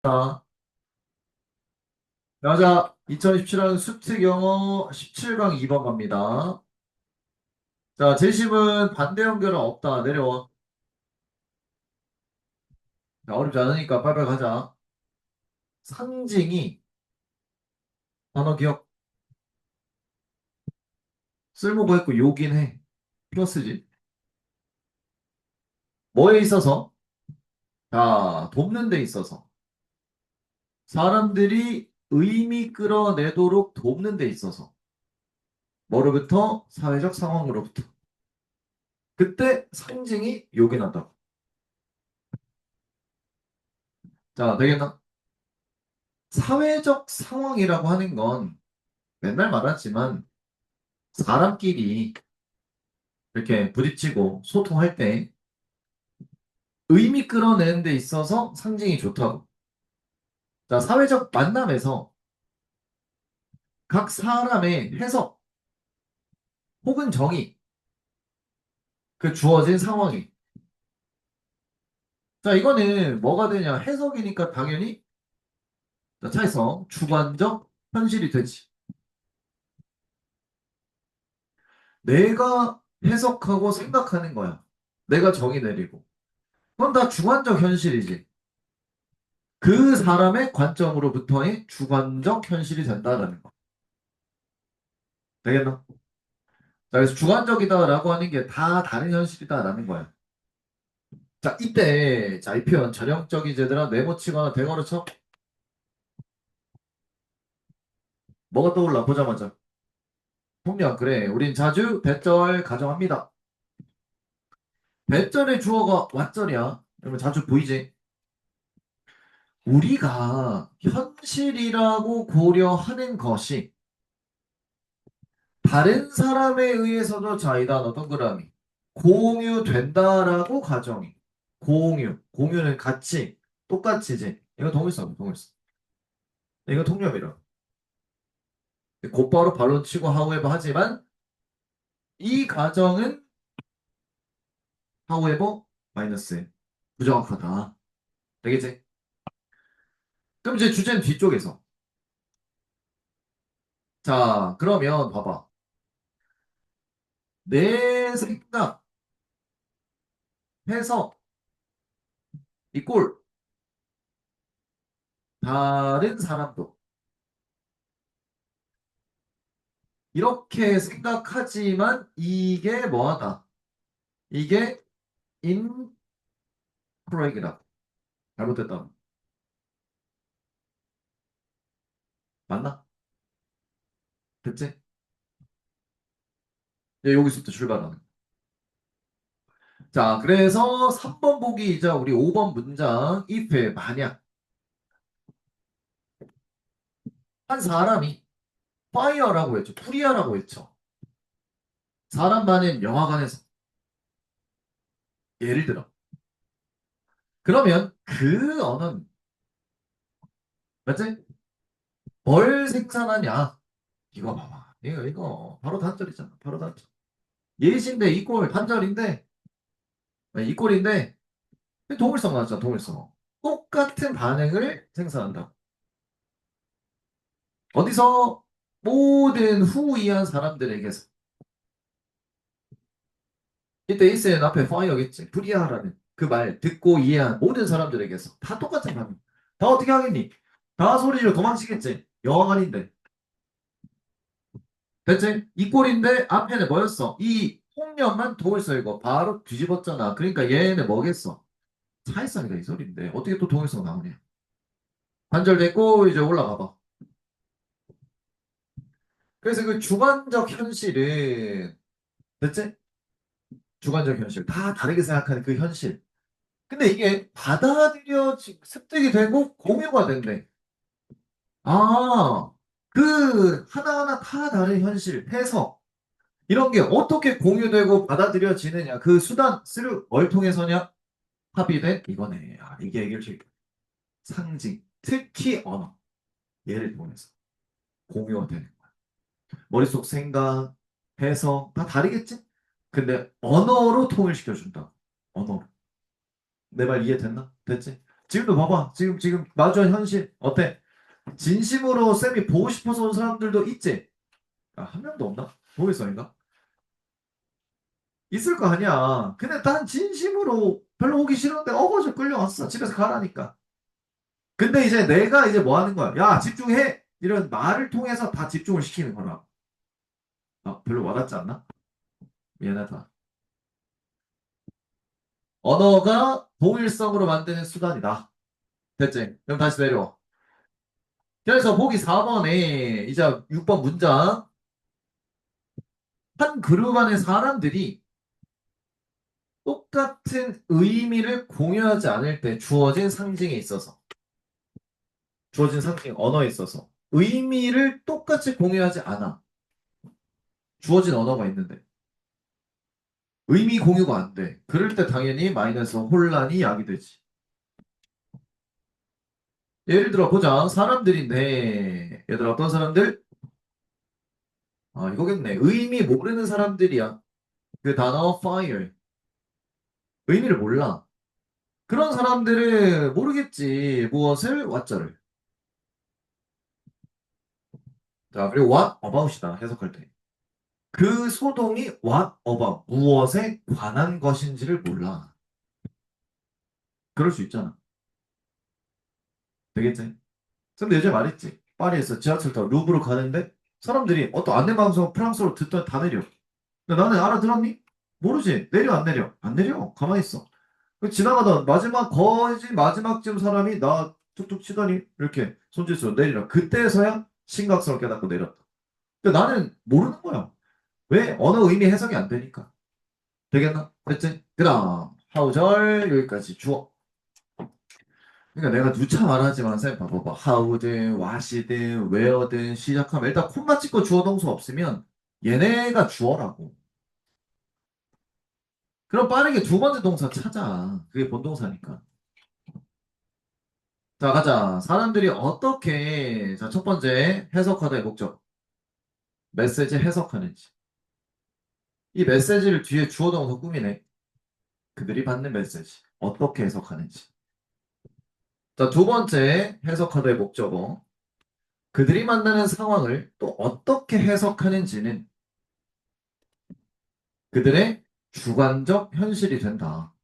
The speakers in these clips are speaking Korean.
자, 여자 2017년 수특 영어 17강 2번 갑니다. 자, 재심은 반대 연결은 없다. 내려와. 자, 어렵지 않으니까 빨리빨리 가자. 상징이 단어 기억 쓸모가 있고 요긴 해. 플러스지. 뭐에 있어서? 자, 돕는 데 있어서. 사람들이 의미 끌어내도록 돕는 데 있어서. 뭐로부터? 사회적 상황으로부터. 그때 상징이 요긴하다. 자, 되겠나? 사회적 상황이라고 하는 건 맨날 말하지만 사람끼리 이렇게 부딪히고 소통할 때 의미 끌어내는 데 있어서 상징이 좋다고. 자, 사회적 만남에서 각 사람의 해석 혹은 정의, 그 주어진 상황이. 자, 이거는 뭐가 되냐? 해석이니까 당연히 자, 차에서 주관적 현실이 되지. 내가 해석하고 생각하는 거야. 내가 정의 내리고. 그건 다 주관적 현실이지. 그 사람의 관점으로부터의 주관적 현실이 된다라는 거. 되겠나? 자, 그래서 주관적이다라고 하는 게 다 다른 현실이다라는 거야. 자, 이때, 자, 이 표현, 전형적인 제들아, 네모치거나 대괄호 쳐? 뭐가 떠올라? 보자마자. 통역, 그래. 우린 자주 배절 가정합니다. 배절의 주어가 왓절이야. 그러면 자주 보이지? 우리가 현실이라고 고려하는 것이 다른 사람에 의해서도 자, 이 단어 동그라미. 공유된다라고 가정이. 공유. 공유는 같이. 똑같이지. 이거 동일성, 동일성. 이거 통념이라. 곧바로 반론 치고 however 하지만 이 가정은 however 마이너스 부정확하다. 되겠지? 그럼 이제 주제는 뒤쪽에서. 자, 그러면 봐봐. 내 생각, 해석, 이 꼴, 다른 사람도 이렇게 생각하지만 이게 뭐하다. 이게 incorrect이다. 잘못됐다. 맞나? 됐지? 이제 여기서부터 출발하는. 자, 그래서 3번 보기 이제 우리 5번 문장 if에 만약 한 사람이 파이어라고 했죠. 프리아라고 했죠. 사람 반은 영화관에서 예를 들어. 그러면 그 언어는 맞지? 뭘 생산하냐? 이거 봐봐. 이거 바로 단절이잖아. 바로 단절. 예시인데 이꼴 단절인데 이꼴인데 동일성 나왔잖아. 동일성. 똑같은 반응을 생산한다. 어디서 모든 후이한 사람들에게서 이때 이스는 앞에 파이어겠지. 프리아라는 그 말 듣고 이해한 모든 사람들에게서 다 똑같은 반응. 다 어떻게 하겠니? 다 소리로 도망치겠지. 영화관인데. 대체 이 꼴인데 앞에는 뭐였어? 이 폭력만 동일서 이거 바로 뒤집었잖아. 그러니까 얘는 뭐겠어? 차이성이다 이 소리인데 어떻게 또 동일성 나오냐? 단절됐고 이제 올라가 봐. 그래서 그 주관적 현실은 대체 주관적 현실 다 다르게 생각하는 그 현실. 근데 이게 습득이 되고 공유가 된대. 아, 그 하나하나 다 다른 현실, 해석 이런 게 어떻게 공유되고 받아들여지느냐 그 수단 쓰를 뭘 통해서냐? 합의된 이거네. 아, 이게 해결책. 상징, 특히 언어, 얘를 통해서 공유가 되는 거야. 머릿속 생각, 해석 다 다르겠지? 근데 언어로 통일시켜준다. 언어로. 내 말 이해됐나? 됐지? 지금도 봐봐. 지금 마주한 현실 어때? 진심으로 쌤이 보고 싶어서 온 사람들도 있지? 아, 한 명도 없나? 모르겠어인가? 있을 거 아니야. 근데 난 진심으로 별로 오기 싫은데 어거져 끌려왔어. 집에서 가라니까. 근데 이제 내가 이제 뭐 하는 거야? 야, 집중해! 이런 말을 통해서 다 집중을 시키는 거라. 아, 별로 와닿지 않나? 미안하다. 언어가 동일성으로 만드는 수단이다. 됐지? 그럼 다시 내려와. 그래서 보기 4번에 이제 6번 문장. 한 그룹 안의 사람들이 똑같은 의미를 공유하지 않을 때 주어진 상징에 있어서, 주어진 상징, 언어에 있어서 의미를 똑같이 공유하지 않아. 주어진 언어가 있는데 의미 공유가 안 돼. 그럴 때 당연히 마이너스 혼란이 야기되지. 예를 들어 보자. 사람들인데 얘들아 어떤 사람들? 아 이거겠네. 의미 모르는 사람들이야. 그 단어 fire 의미를 몰라. 그런 사람들은 모르겠지. 무엇을 what자를. 자 그리고 what about이다 해석할 때. 그 소동이 what about 무엇에 관한 것인지를 몰라. 그럴 수 있잖아. 되겠지? 근데 예전에 말했지. 파리에서 지하철 타고 루브르 가는데 사람들이 어떤 안내방송 프랑스어로 듣던 다 내려. 근데 나는 알아들었니? 모르지. 내려 안 내려? 안 내려. 가만히 있어. 그 지나가던 거의 마지막쯤 사람이 나 툭툭 치더니 이렇게 손짓으로 내리라. 그때서야 심각성을 깨닫고 내렸다. 근데 나는 모르는 거야. 왜? 언어 의미 해석이 안 되니까. 되겠나? 됐지? 그다음 하우절 여기까지 주어. 그러니까 내가 누차 말하지만 쌤 봐봐봐. how든 what이든 where든 시작하면 일단 콤마 찍고 주어 동사 없으면 얘네가 주어라고. 그럼 빠르게 두 번째 동사 찾아. 그게 본동사니까. 자, 가자. 사람들이 어떻게, 자, 첫 번째, 해석하다의 목적. 메시지 해석하는지. 이 메시지를 뒤에 주어 동사 꾸미네. 그들이 받는 메시지. 어떻게 해석하는지. 자, 두 번째, 해석하다의 목적어. 그들이 만나는 상황을 또 어떻게 해석하는지는 그들의 주관적 현실이 된다.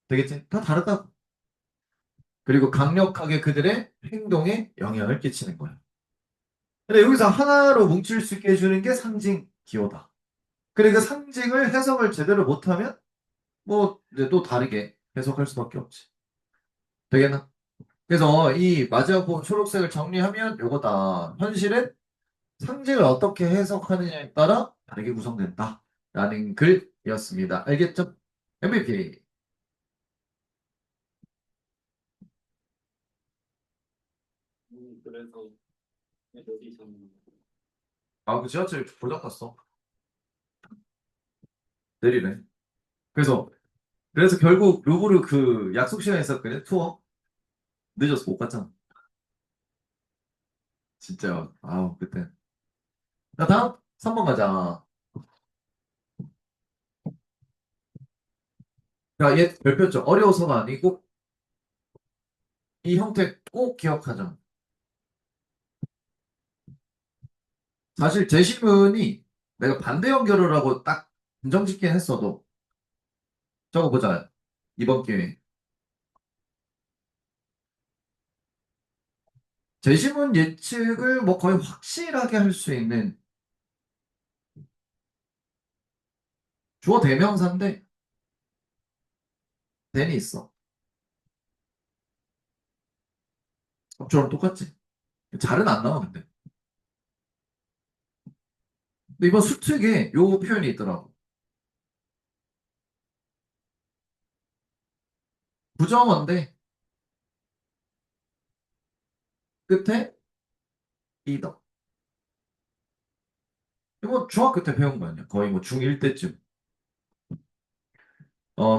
되겠지? 다 다르다. 그리고 강력하게 그들의 행동에 영향을 끼치는 거야. 근데 여기서 하나로 뭉칠 수 있게 해주는 게 상징 기호다. 그러니까 상징을 해석을 제대로 못하면 뭐 이제 또 다르게 해석할 수밖에 없지. 되겠나? 그래서 이 마지막 부분 초록색을 정리하면 요거다. 현실은 상징을 어떻게 해석하느냐에 따라 다르게 구성된다. 라는 글이었습니다. 알겠죠? MVP. 그래서 여기 좀 아, 그 지하철 고장났어. 내리네. 그래서 결국 루브르 그 약속 시간에 있었거든. 투어. 늦어서 못 갔잖아. 진짜. 아우, 그때. 자, 다음 3번 가자. 야, 얘 별표죠. 어려워서가 아니고 이 형태 꼭 기억하자. 사실 제시문이 내가 반대 연결을 하고 딱 긍정짓긴 했어도 적어보자. 이번 기회에. 제시문 예측을 뭐 거의 확실하게 할 수 있는 주어 대명사인데 대이 있어. 저랑 똑같지. 잘은 안 나와 근데. 근데 이번 수특에 요 표현이 있더라고. 부정어인데 끝에 이더. 이거 중학교 때 배운 거 아니야? 거의 뭐 중1 때쯤.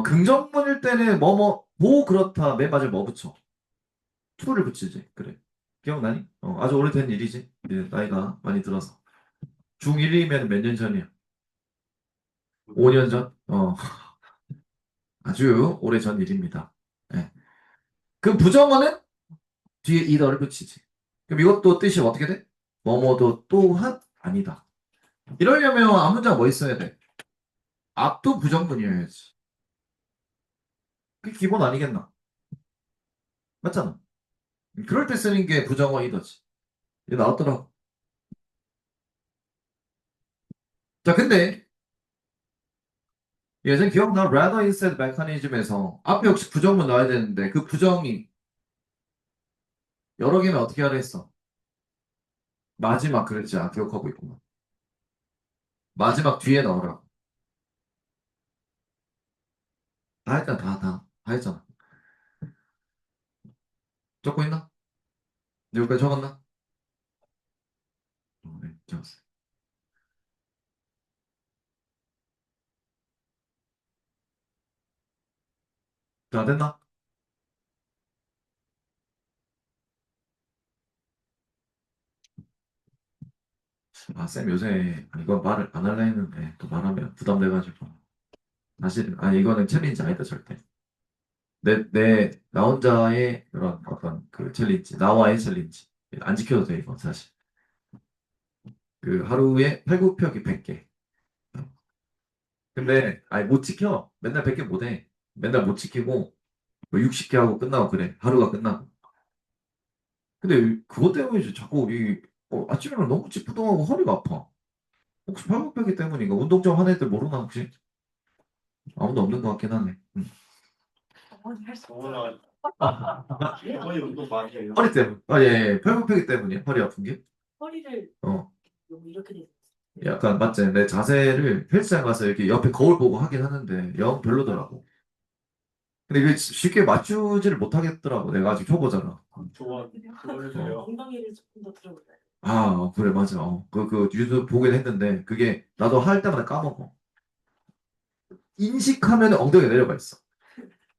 긍정문일 때는 뭐 그렇다. 맨 마지막에 뭐 붙여? to를 붙이지. 그래. 기억나니? 아주 오래된 일이지. 이제 나이가 많이 들어서. 중1이면 몇 년 전이야? 5년 전? 아주 오래전 일입니다. 예. 그럼 부정어는 뒤에 이더를 붙이지. 그럼 이것도 뜻이 어떻게 돼? 뭐뭐도 또한 아니다. 이러려면 앞 문장 뭐 있어야 돼? 앞도 부정문이어야지. 그게 기본 아니겠나? 맞잖아. 그럴 때 쓰는 게 부정어 이더지. 이게 나왔더라고. 자, 근데 예전 기억나? rather instead mechanism에서 앞에 역시 부정문 나와야 되는데 그 부정이 여러 개면 어떻게 하라 했어? 마지막 그랬지. 아, 기억하고 있구나. 마지막 뒤에 넣으라. 다 했잖아. 다 했잖아. 적고 있나? 여기까지 적었나? 네, 적었어. 다 됐나? 아, 쌤 요새 이거 말을 안 할라 했는데 또 말하면 부담돼가지고 사실 아니 이거는 챌린지 아니다 절대. 나 혼자의 그런 어떤 그 챌린지, 나와의 챌린지 안 지켜도 돼 이건 사실. 그 하루에 팔굽혀펴기 100개. 근데 아니 못 지켜. 맨날 100개 못 해. 맨날 못 지키고 뭐 60개 하고 끝나고 그래. 하루가 끝나고. 근데 그것 때문에 이제 자꾸 아침에는 너무 찌뿌둥하고 허리가 아파. 혹시 팔굽혀펴기 때문인가? 운동 좀 하는 애들 모르나 혹시? 아무도 없는 것 같긴 하네. 정원아 거의 운동 많이 해요. 허리 때문. 아, 예, 예. 팔굽혀펴기 때문이야. 허리 아픈 게. 허리를 어. 이렇게 돼. 약간 맞지? 내 자세를 헬스장 가서 이렇게 옆에 거울 보고 하긴 하는데 영 별로더라고. 근데 이게 쉽게 맞추지를 못하겠더라고. 내가 아직 초보잖아. 좋아. 그거 해줘요. 엉덩이를 조금 더 들어볼까요? 아, 그래, 맞아. 그 유튜브 보긴 했는데 그게 나도 할 때마다 까먹어. 인식하면 엉덩이 내려가 있어.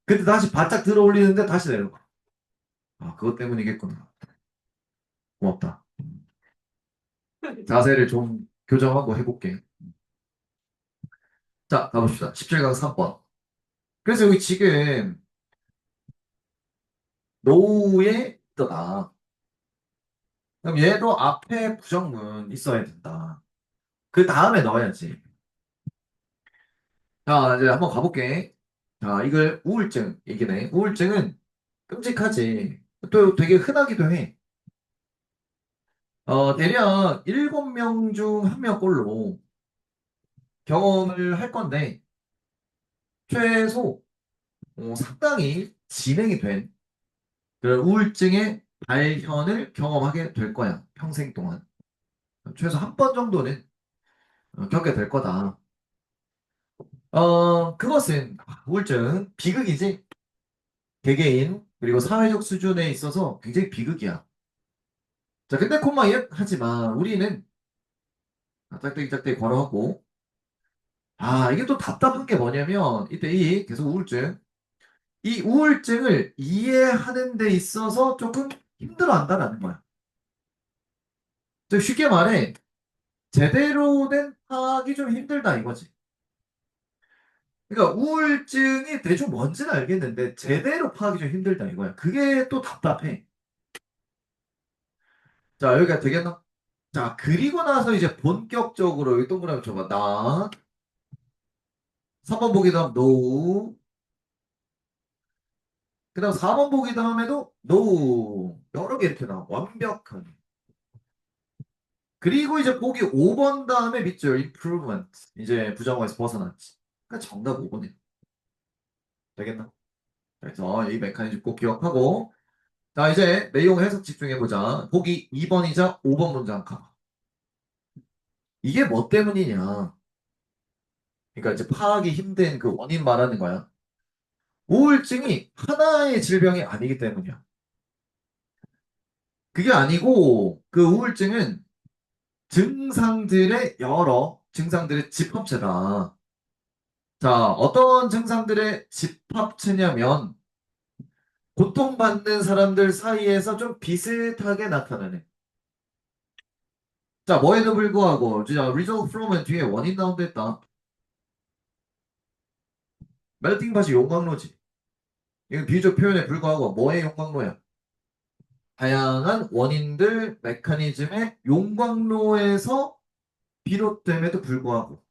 근데 다시 바짝 들어 올리는데 다시 내려가. 아, 그것 때문이겠구나. 고맙다. 자세를 좀 교정하고 해볼게. 자, 가봅시다. 17강 3번. 그래서 여기 지금 노우에 있더라. 그럼 얘도 앞에 부정문 있어야 된다. 그 다음에 넣어야지. 자, 이제 한번 가볼게. 자, 이걸 우울증 얘기네. 우울증은 끔찍하지. 또 되게 흔하기도 해. 대략 7명 중 1명꼴로 경험을 할 건데, 최소 상당히 진행이 된 그런 우울증의 발현을 경험하게 될 거야. 평생 동안. 최소 한 번 정도는 겪게 될 거다. 그것은 우울증, 비극이지. 개개인, 그리고 사회적 수준에 있어서 굉장히 비극이야. 자, 근데 콤마 하지만 우리는 짝대기 짝대기 걸어하고, 아, 이게 또 답답한 게 뭐냐면, 이때 계속 우울증. 이 우울증을 이해하는 데 있어서 조금 힘들어 한다라는 거야. 즉, 쉽게 말해, 제대로 된 파악이 좀 힘들다 이거지. 그러니까 우울증이 대충 뭔지는 알겠는데, 제대로 파악이 좀 힘들다 이거야. 그게 또 답답해. 자, 여기가 되겠나? 자, 그리고 나서 이제 본격적으로 여기 동그라미 쳐봐. 나. 3번 보기 다음 no. 그 다음 4번 보기 다음에도 no. 여러 개 이렇게 나와. 완벽하게. 그리고 이제 보기 5번 다음에 밑줄 improvement. 이제 부정어에서 벗어났지. 그러니까 정답 5번이야. 되겠나? 그래서 이 메커니즘 꼭 기억하고. 자, 이제 내용 해석 집중해보자. 보기 2번이자 5번 문장 가봐. 이게 뭐 때문이냐. 그러니까 이제 파악이 힘든 그 원인 말하는 거야. 우울증이 하나의 질병이 아니기 때문이야. 그게 아니고 그 우울증은 증상들의 여러 증상들의 집합체다. 자, 어떤 증상들의 집합체냐면 고통받는 사람들 사이에서 좀 비슷하게 나타나는. 자, 뭐에도 불구하고 진짜 result from은 뒤에 원인 나온다 했다. 멜팅 팟이 용광로지. 이건 비유적 표현에 불과하고 뭐의 용광로야? 다양한 원인들, 메커니즘의 용광로에서 비롯됨에도 불구하고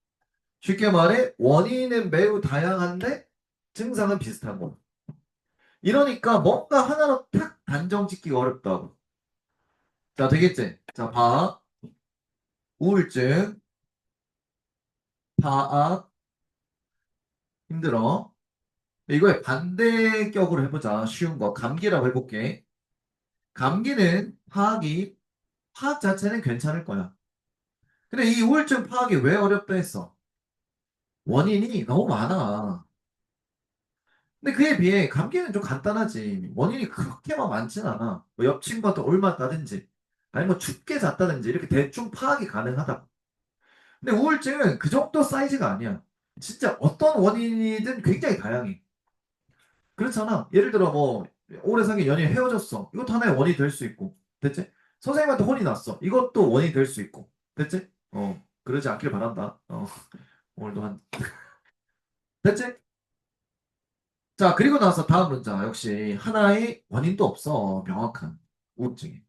쉽게 말해 원인은 매우 다양한데 증상은 비슷한 거. 이러니까 뭔가 하나로 탁 단정 짓기가 어렵다고. 자, 되겠지? 자, 봐. 우울증, 파악, 힘들어. 이거의 반대격으로 해보자. 쉬운 거. 감기라고 해볼게. 감기는 파악 자체는 괜찮을 거야. 근데 이 우울증 파악이 왜 어렵다 했어? 원인이 너무 많아. 근데 그에 비해 감기는 좀 간단하지. 원인이 그렇게 막 많진 않아. 뭐 옆 친구한테 옮았다든지, 아니면 뭐 춥게 잤다든지, 이렇게 대충 파악이 가능하다. 근데 우울증은 그 정도 사이즈가 아니야. 진짜 어떤 원인이든 굉장히 다양해. 그렇잖아. 예를 들어 뭐 오래 사귄 연인이 헤어졌어. 이것도 하나의 원인이 될 수 있고. 됐지? 선생님한테 혼이 났어. 이것도 원인이 될 수 있고. 됐지? 그러지 않길 바란다. 오늘도 됐지? 자, 그리고 나서 다음 문장. 역시 하나의 원인도 없어. 명확한 우울증이.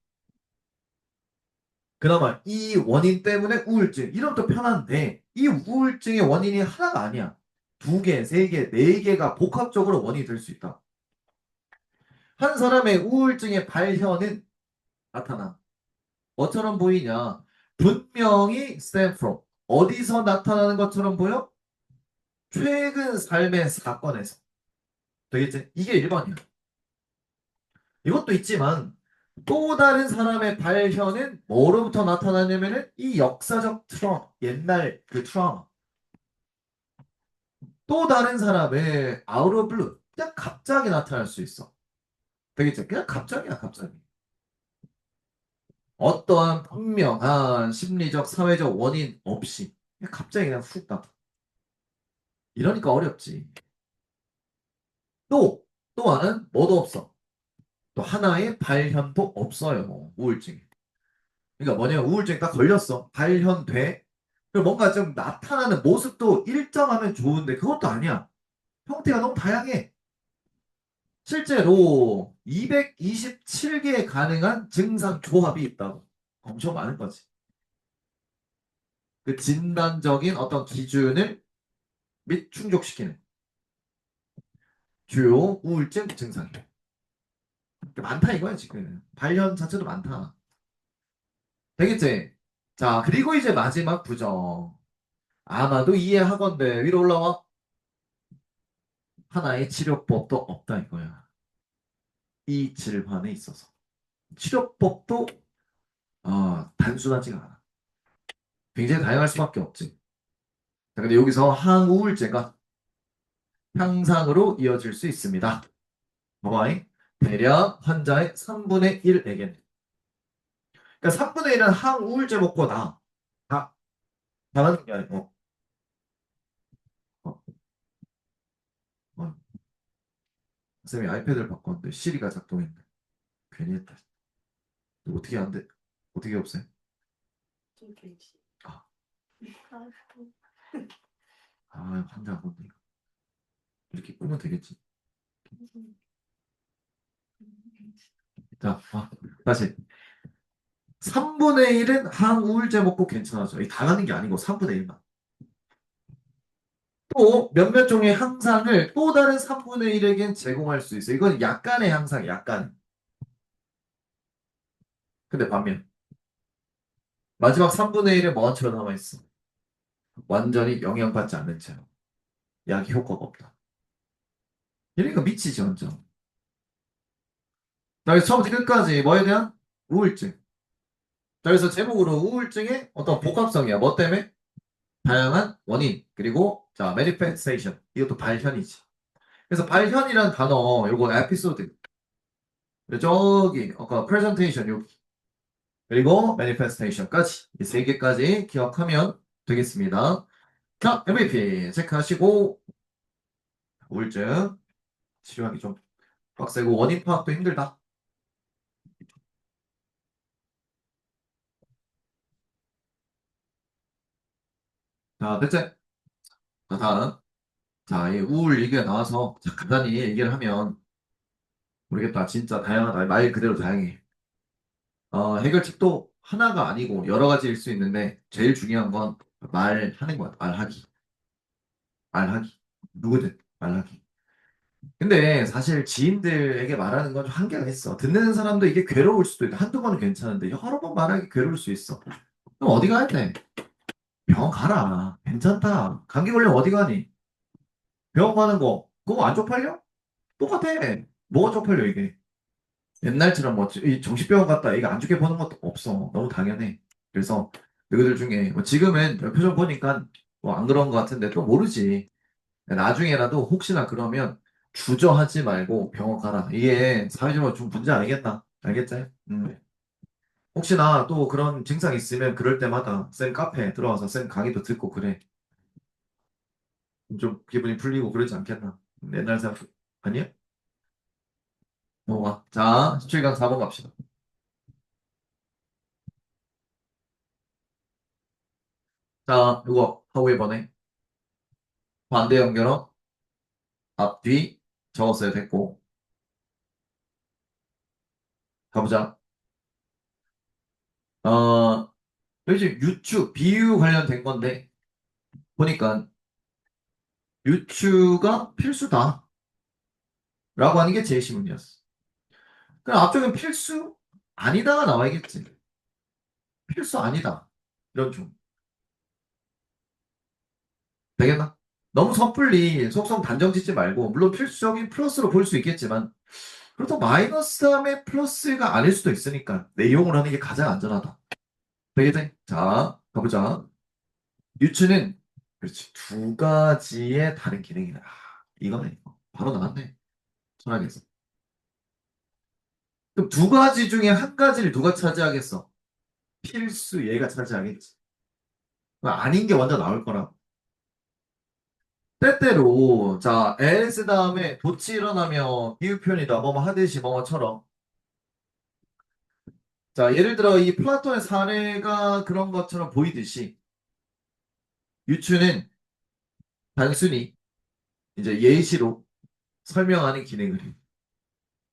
그나마 이 원인 때문에 우울증. 이러면 또 편한데 이 우울증의 원인이 하나가 아니야. 두 개, 세 개, 네 개가 복합적으로 원인이 될 수 있다. 한 사람의 우울증의 발현은 나타나. 뭐처럼 보이냐? 분명히 stem from. 어디서 나타나는 것처럼 보여? 최근 삶의 사건에서. 되겠지? 이게 1번이야. 이것도 있지만 또 다른 사람의 발현은 뭐로부터 나타나냐면은 이 역사적 트라우마, 옛날 그 트라우마. 또 다른 사람의 아웃 오브 블루, 그냥 갑자기 나타날 수 있어. 되겠죠? 그냥 갑자기야, 갑자기. 어떠한 분명한 심리적, 사회적 원인 없이 그냥 갑자기 그냥 훅 나타. 이러니까 어렵지. 또, 또 하나는 뭐도 없어. 또 하나의 발현도 없어요. 우울증이. 그러니까 뭐냐면 우울증이 딱 걸렸어. 발현돼. 그리고 뭔가 좀 나타나는 모습도 일정하면 좋은데 그것도 아니야. 형태가 너무 다양해. 실제로 227개의 가능한 증상 조합이 있다고. 엄청 많은 거지. 그 진단적인 어떤 기준을 및 충족시키는 주요 우울증 증상이에요. 많다 이거야 지금. 발현 자체도 많다. 되겠지? 자, 그리고 이제 마지막 부정. 아마도 이해하건대 위로 올라와. 하나의 치료법도 없다 이거야. 이 질환에 있어서. 치료법도 단순하지가 않아. 굉장히 다양할 수밖에 없지. 자, 근데 여기서 항우울제가 향상으로 이어질 수 있습니다. 봐봐잉. 대략 환자의 3분의 1에게는. 그러니까 3분의 1은 항우울제 먹고 나. 다, 나가는 게 아니고. 어, 어. 쌤이 아이패드를 바꿨는데 시리가 작동했네. 괜히 했다. 이거 어떻게 안 돼? 어떻게 없애? 좀 길지. 아, 아이고. 환자 안 본다 이거. 이렇게 끄면 되겠지. 자, 다시. 3분의 1은 항우울제 먹고 괜찮아져. 이 당하는 게 아니고 3분의 1만. 또 몇몇 종의 항상을 또 다른 3분의 1에겐 제공할 수 있어. 이건 약간의 항상, 약간. 근데 반면 마지막 3분의 1에 뭐가 남아 있어? 완전히 영향받지 않는 채로 약이 효과가 없다. 이러니까 미치지 완전. 자, 그래서 처음부터 끝까지 뭐에 대한 우울증. 자, 그래서 제목으로 우울증의 어떤 복합성이야. 뭐 때문에? 다양한 원인 그리고 자 manifestation 이것도 발현이지. 그래서 발현이란 단어 요거 에피소드 저기 아까 presentation 여기 그리고 manifestation까지 이 세 개까지 기억하면 되겠습니다. 자 MVP 체크하시고 우울증 치료하기 좀 빡세고 원인 파악도 힘들다. 자 됐지? 자 다음 자 이 우울 얘기가 나와서 자, 간단히 얘기를 하면 모르겠다. 진짜 다양하다. 말 그대로 다양해. 해결책도 하나가 아니고 여러 가지일 수 있는데 제일 중요한 건 말하는 거야. 말하기. 말하기. 누구든 말하기. 근데 사실 지인들에게 말하는 건 좀 한계가 있어. 듣는 사람도 이게 괴로울 수도 있다. 한두 번은 괜찮은데 여러 번 말하기 괴로울 수 있어. 그럼 어디 가야 돼? 병원 가라. 괜찮다. 감기 걸리면 어디 가니? 병원 가는 거. 그거 안 쪽팔려? 똑같아. 뭐가 쪽팔려, 이게? 옛날처럼 뭐, 이 정신병원 갔다 이거 안 좋게 보는 것도 없어. 너무 당연해. 그래서, 너희들 중에, 뭐 지금은 표정 보니까 뭐 안 그런 것 같은데 또 모르지. 나중에라도 혹시나 그러면 주저하지 말고 병원 가라. 이게 사회적으로 좀 문제 아니겠나? 알겠지? 혹시나 또 그런 증상 있으면 그럴 때마다 쌤 카페에 들어와서 쌤 강의도 듣고 그래. 좀 기분이 풀리고 그러지 않겠나? 옛날 생각, 아니야? 넘어가. 자, 17강 4번 갑시다. 자, 이거 하고 1번에 반대 연결어 앞뒤 적었어야 됐고. 가보자. 어, 여기 지금 유추, 비유 관련된 건데, 보니까 유추가 필수다. 라고 하는 게 제시문이었어. 그럼 앞쪽엔 필수 아니다가 나와야겠지. 필수 아니다. 이런 중. 되겠나? 너무 섣불리 속성 단정 짓지 말고, 물론 필수적인 플러스로 볼 수 있겠지만, 그렇다고 마이너스 다음에 플러스가 아닐 수도 있으니까, 내용을 하는 게 가장 안전하다. 되겠지? 자, 가보자. 유추는, 그렇지, 두 가지의 다른 기능이다. 이거네. 바로 나왔네. 천하에서. 그럼 두 가지 중에 한 가지를 누가 차지하겠어? 필수 얘가 차지하겠지. 아닌 게 먼저 나올 거라. 때때로 자 ls 다음에 도치 일어나면 비유 표현이다 뭐뭐 하듯이 뭐뭐처럼 자 예를 들어 이 플라톤의 사례가 그런 것처럼 보이듯이 유추는 단순히 이제 예시로 설명하는 기능을 해.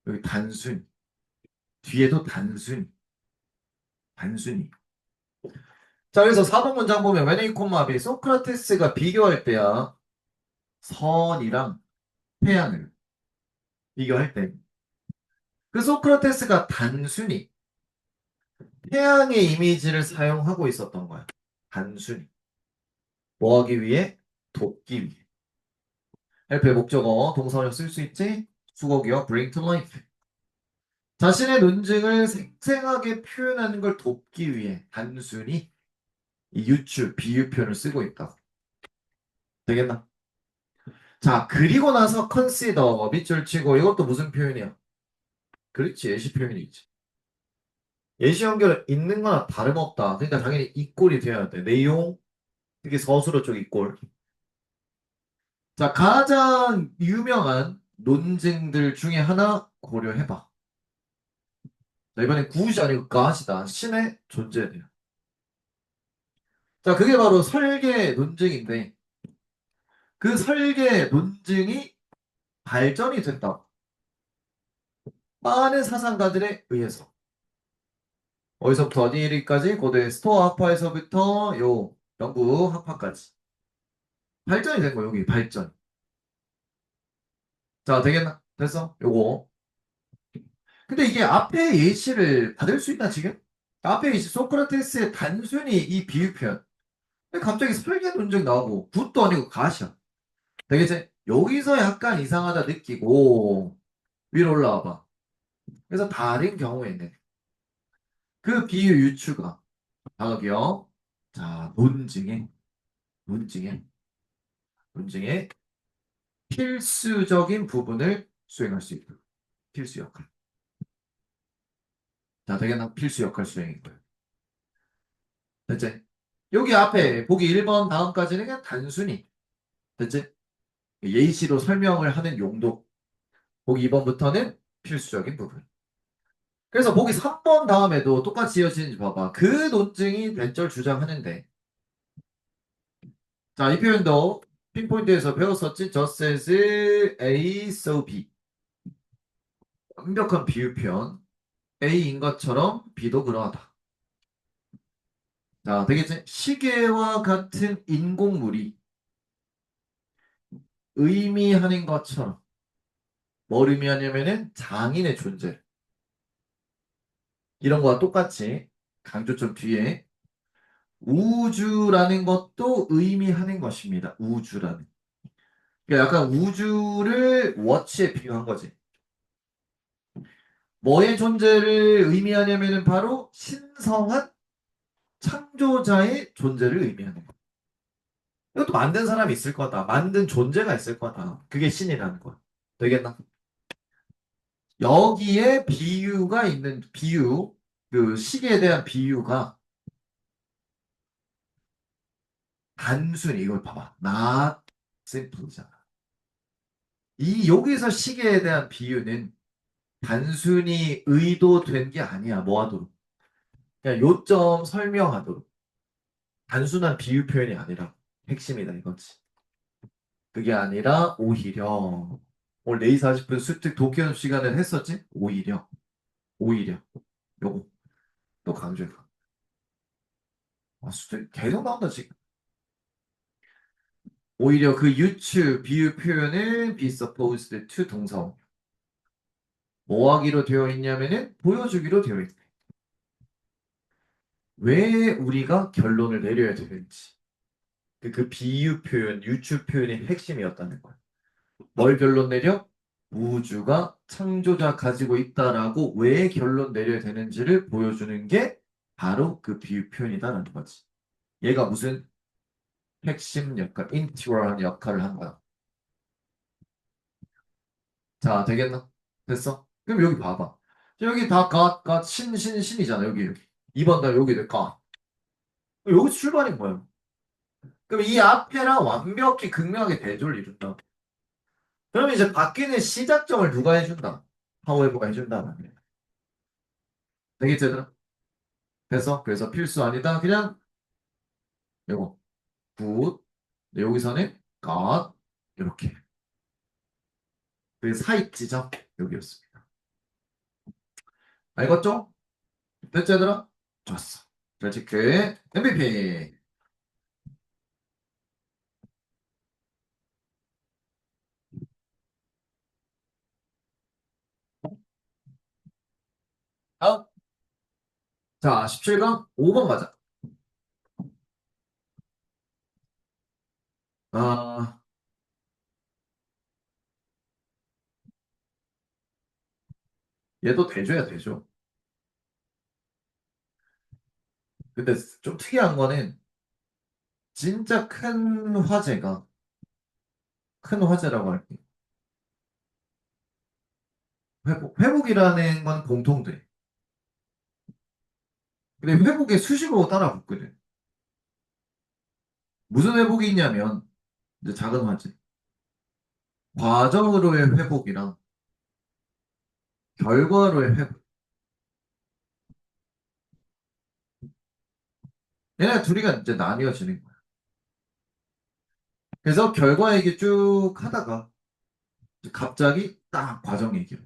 여기 단순 뒤에도 단순히 자 그래서 4번 문장 보면 when A, B 소크라테스가 비교할 때야 선이랑 태양을 비교할 때 그 소크라테스가 단순히 태양의 이미지를 사용하고 있었던 거야. 단순히. 뭐 하기 위해? 돕기 위해. 헬프의 목적어, 동사원형 쓸 수 있지? 수거기어, bring to life. 자신의 논증을 생생하게 표현하는 걸 돕기 위해 단순히 이 유추, 비유 표현을 쓰고 있다. 되겠나? 자, 그리고 나서 consider, 밑줄 치고 이것도 무슨 표현이야? 그렇지, 예시 표현이지. 예시 연결 있는 거나 다름없다. 그러니까 당연히 이꼴이 돼야 돼. 내용, 특히 서술어 쪽 이꼴. 자, 가장 유명한 논쟁들 중에 하나 고려해봐. 자, 이번엔 구시 아니고 가시다. 신의 존재에 대한. 자, 그게 바로 설계 논증인데, 그 설계 논증이 발전이 됐다. 많은 사상가들에 의해서. 어디서부터 어디까지? 고대 스토아 학파에서부터 요 영국 학파까지. 발전이 된 거야, 여기 발전. 자, 되겠나? 됐어? 요거. 근데 이게 앞에 예시를 받을 수 있나, 지금? 앞에 예시, 소크라테스의 단순히 이 비유 표현. 근데 갑자기 설계 논증 나오고, 굿도 아니고 갓이야. 되겠지? 여기서 약간 이상하다 느끼고, 위로 올라와 봐. 그래서 다른 경우에는 그 비유 유추가, 다각이요. 자, 논증에, 논증에 필수적인 부분을 수행할 수 있다. 필수 역할. 자, 되겠나? 필수 역할 수행인 거예요. 됐지? 여기 앞에 보기 1번 다음까지는 그냥 단순히, 됐지? 예시로 설명을 하는 용도. 보기 2번부터는 필수적인 부분. 그래서 보기 3번 다음에도 똑같이 이어지는지 봐봐. 그 논증이 벤절 주장하는데. 자, 이 표현도 핀포인트에서 배웠었지? Just as A, so B. 완벽한 비유 표현. A인 것처럼 B도 그러하다. 자, 되겠지? 시계와 같은 인공물이 의미하는 것처럼 뭘 의미하냐면은 장인의 존재. 이런 거와 똑같이 강조점 뒤에 우주라는 것도 의미하는 것입니다. 우주라는. 그러니까 약간 우주를 워치에 비유한 거지. 뭐의 존재를 의미하냐면은 바로 신성한 창조자의 존재를 의미하는 거야. 이것도 만든 사람이 있을 거다. 만든 존재가 있을 거다. 그게 신이라는 거야. 되겠나? 여기에 비유가 있는 비유, 그 시계에 대한 비유가 단순히 이걸 봐봐. not simple잖아. 이 여기서 시계에 대한 비유는 단순히 의도된 게 아니야. 뭐 하도록? 그냥 요점 설명하도록. 단순한 비유 표현이 아니라 핵심이다 이거지. 그게 아니라 오히려 오늘 4시 40분 수특 독해연습 시간을 했었지? 오히려 요거 또 강조해. 아, 수특 계속 나온다 지금. 오히려 그 유추 비유 표현은 be supposed to 동사원. 뭐 하기로 되어 있냐면은 보여주기로 되어 있대. 왜 우리가 결론을 내려야 되는지. 그 비유 표현, 유추 표현의 핵심이었다는 거야. 뭘 결론 내려? 우주가 창조자 가지고 있다라고 왜 결론 내려야 되는지를 보여주는 게 바로 그 비유 표현이다라는 거지. 얘가 무슨 핵심 역할, 인티그럴한 역할을 한 거야. 자, 되겠나? 됐어? 그럼 여기 봐봐. 여기 다 신이잖아, 여기. 2번 다 여기 God. 여기 출발인 거야. 그럼 이 앞에랑 완벽히 극명하게 대조를 이룬다. 그럼 이제 바뀌는 시작점을 누가 해준다? 파워웨버가 해준다 말이야. 되겠지, 얘들아? 됐어? 그래서 필수 아니다. 그냥 요거 굿. 네, 여기서는 God 이렇게. 그 사이 지점 여기였습니다. 알겠죠? 됐지, 얘들아? 좋았어. 자, 체크 MVP. 다음. 자, 17강 5번 가자. 아, 얘도 대조야, 대조. 근데 좀 특이한 거는 진짜 큰 화제라고 할게. 회복이라는 건 공통돼. 근데 회복에 수식어로 따라 붙거든. 무슨 회복이 있냐면, 이제 작은 화제. 과정으로의 회복이랑 결과로의 회복. 얘네 둘이가 이제 나뉘어지는 거야. 그래서 결과 얘기 쭉 하다가 갑자기 딱 과정 얘기로.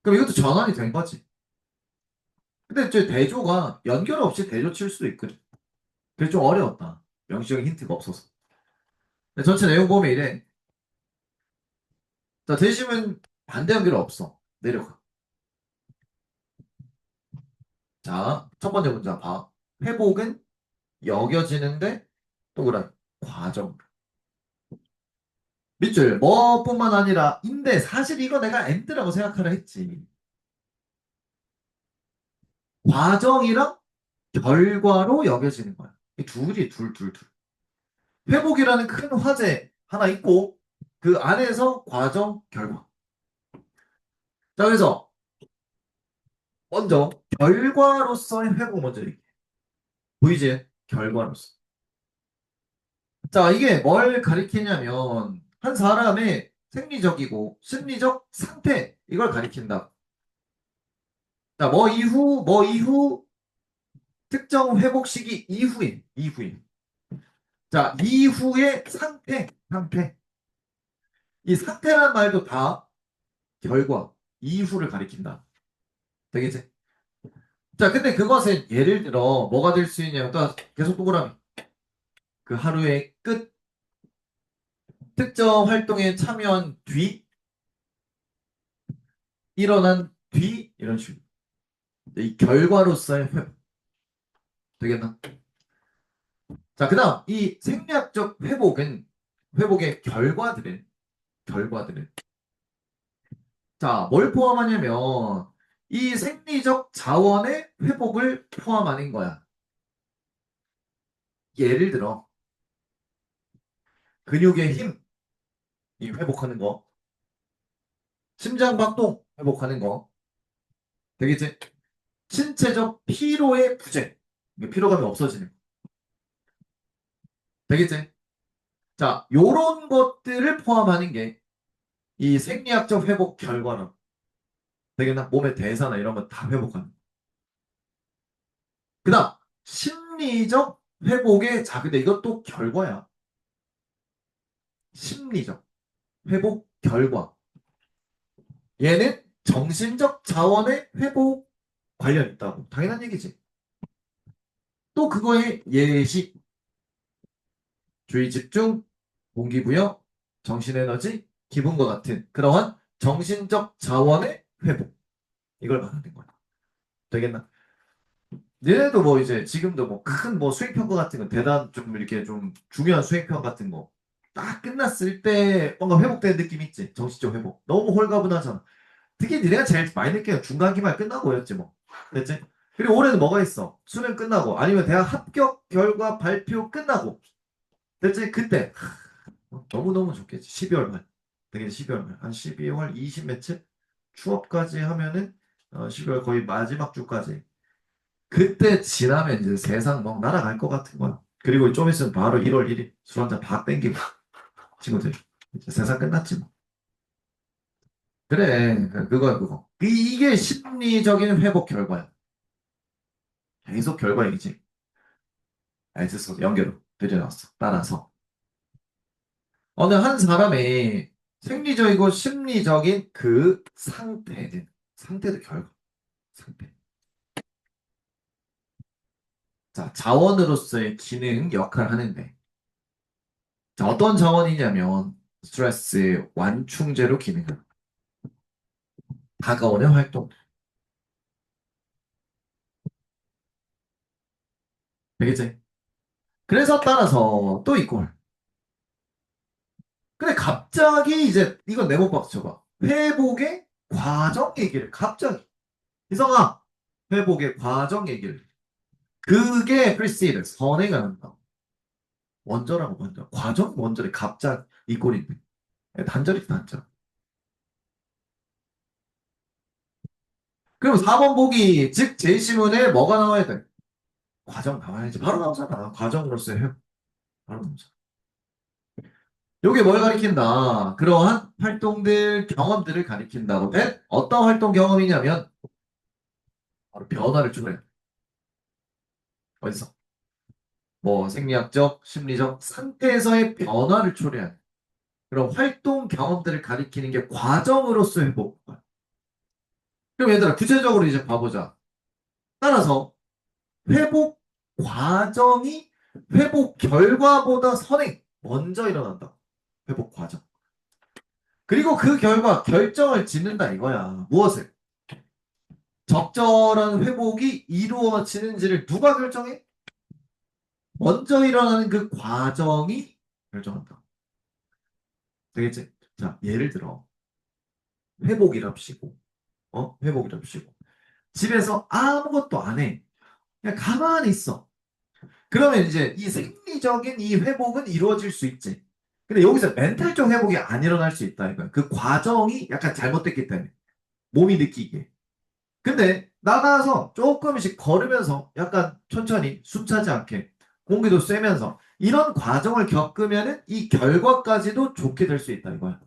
그럼 이것도 전환이 된 거지. 근데 이제 대조가 연결 없이 대조 칠 수도 있거든. 그게 좀 어려웠다. 명시적인 힌트가 없어서. 근데 전체 내용 보면 이래. 자, 대심은 반대 연결 없어. 내려가. 자, 첫 번째 문장 봐. 회복은 여겨지는데 또 그래. 과정. 밑줄 뭐뿐만 아니라 인데 사실 이거 내가 엔드라고 생각하려 했지. 과정이랑 결과로 여겨지는 거야. 이 둘이 둘. 회복이라는 큰 화제 하나 있고 그 안에서 과정, 결과. 자, 그래서 먼저 결과로서의 회복 먼저 얘기해. 보이지? 결과로서. 자, 이게 뭘 가리키냐면 한 사람의 생리적이고 심리적 상태 이걸 가리킨다. 자, 뭐 이후 특정 회복 시기 이후인. 자, 이후의 상태. 이 상태란 말도 다 결과, 이후를 가리킨다. 되겠지? 자, 근데 그것은 예를 들어 뭐가 될 수 있냐면 또 계속 동그라미. 그 하루의 끝, 특정 활동에 참여한 뒤, 일어난 뒤, 이런 식으로. 이 결과로서의 회복. 되겠나? 자, 그 다음, 이 생리학적 회복의 결과들은, 자, 뭘 포함하냐면, 이 생리적 자원의 회복을 포함하는 거야. 예를 들어, 근육의 힘, 이 회복하는 거, 심장박동 회복하는 거, 되겠지? 신체적 피로의 부재, 이게 피로감이 없어지는 거, 되겠지? 자, 요런 것들을 포함하는 게 이 생리학적 회복 결과는 되겠나? 몸의 대사나 이런 거 다 회복하는. 그 다음, 심리적 회복의, 자, 근데 이것도 결과야. 심리적 회복 결과. 얘는 정신적 자원의 회복 관련 있다고. 당연한 얘기지. 또 그거의 예시, 주의 집중, 동기부여, 정신에너지, 기분과 같은 그러한 정신적 자원의 회복. 이걸 말하는 거야. 되겠나? 얘네도 뭐 이제 지금도 뭐 큰 뭐 수행평가 같은 거 대단 좀 이렇게 좀 중요한 수행평가 같은 거 딱 끝났을 때 뭔가 회복되는 느낌 있지. 정신적 회복. 너무 홀가분하잖아. 특히 니네가 제일 많이 느껴요. 중간 기말 끝나고였지 뭐. 됐지? 그리고 올해는 뭐가 있어? 수능 끝나고 아니면 대학 합격 결과 발표 끝나고 됐지? 그때 너무너무 좋겠지. 12월 말. 되게 12월 말. 한 12월 20 며칠? 추업까지 하면은 12월 거의 마지막 주까지. 그때 지나면 이제 세상 막 날아갈 것 같은 거야. 그리고 좀 있으면 바로 1월 1일 술 한잔 박 땡기고 친구들 이제 세상 끝났지 뭐. 그래 그거야 그거. 이게 심리적인 회복 결과야. 계속 결과 얘기지. 알겠어 연결로 들여놨어. 따라서 어느 한 사람의 생리적이고 심리적인 그 상태도 결과 상태. 자 자원으로서의 기능 역할을 하는데 자 어떤 자원이냐면 스트레스 완충제로 기능을 다가오는 활동. 되겠지? 그래서 따라서 또 이걸. 근데 갑자기 이제 이건 네모 박스 쳐봐. 회복의 과정 얘기를 갑자기. 희성아, 회복의 과정 얘기를. 그게 프리시드 선행을 한다. 원저라고 먼저. 과정 원저를 갑자기 이 꼴인데. 단절이 단절. 그럼 4번 보기 즉 제시문에 뭐가 나와야 돼? 과정 나와야지. 바로 나오잖아. 과정으로서의 회복. 바로 나오잖아. 요게 뭘 가리킨다? 그러한 활동들, 경험들을 가리킨다고 돼? 어떤 활동 경험이냐면 바로 변화를 초래해. 어디서? 뭐 생리학적, 심리적 상태에서의 변화를 초래하는 그런 활동 경험들을 가리키는 게 과정으로서 회복. 그럼 얘들아 구체적으로 이제 봐보자. 따라서 회복 과정이 회복 결과보다 선행 먼저 일어난다. 회복 과정. 그리고 그 결과 결정을 짓는다 이거야. 무엇을? 적절한 회복이 이루어지는지를 누가 결정해? 먼저 일어나는 그 과정이 결정한다. 되겠지? 자, 예를 들어 회복이랍시고, 회복이랍시고 집에서 아무것도 안 해. 그냥 가만히 있어. 그러면 이제 이 생리적인 이 회복은 이루어질 수 있지. 근데 여기서 멘탈적 회복이 안 일어날 수 있다 이거야. 그 과정이 약간 잘못됐기 때문에 몸이 느끼기에. 근데 나가서 조금씩 걸으면서 약간 천천히 숨차지 않게 공기도 쐬면서 이런 과정을 겪으면은 이 결과까지도 좋게 될 수 있다 이거야.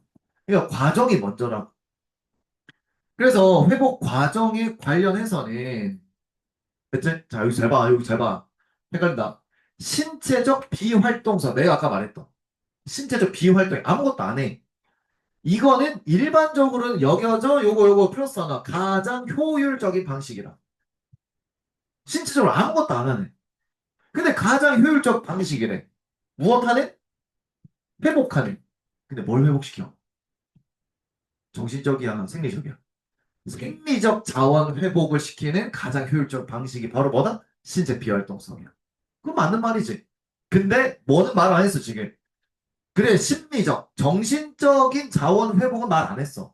그러니까 과정이 먼저라고. 그래서 회복 과정에 관련해서는 그치? 자 여기 잘 봐, 여기 잘 봐. 헷갈린다. 신체적 비활동성 내가 아까 말했던 신체적 비활동이 아무것도 안 해. 이거는 일반적으로는 여겨져 요거 플러스 하나 가장 효율적인 방식이라. 신체적으로 아무것도 안 하네. 근데 가장 효율적 방식이래. 무엇 하네? 회복하네. 근데 뭘 회복시켜? 정신적이야, 생리적이야. 생리적 자원 회복을 시키는 가장 효율적 방식이 바로 뭐다? 신체 비활동성이야. 그건 맞는 말이지. 근데 뭐는 말 안 했어, 지금. 그래, 심리적, 정신적인 자원 회복은 말 안 했어.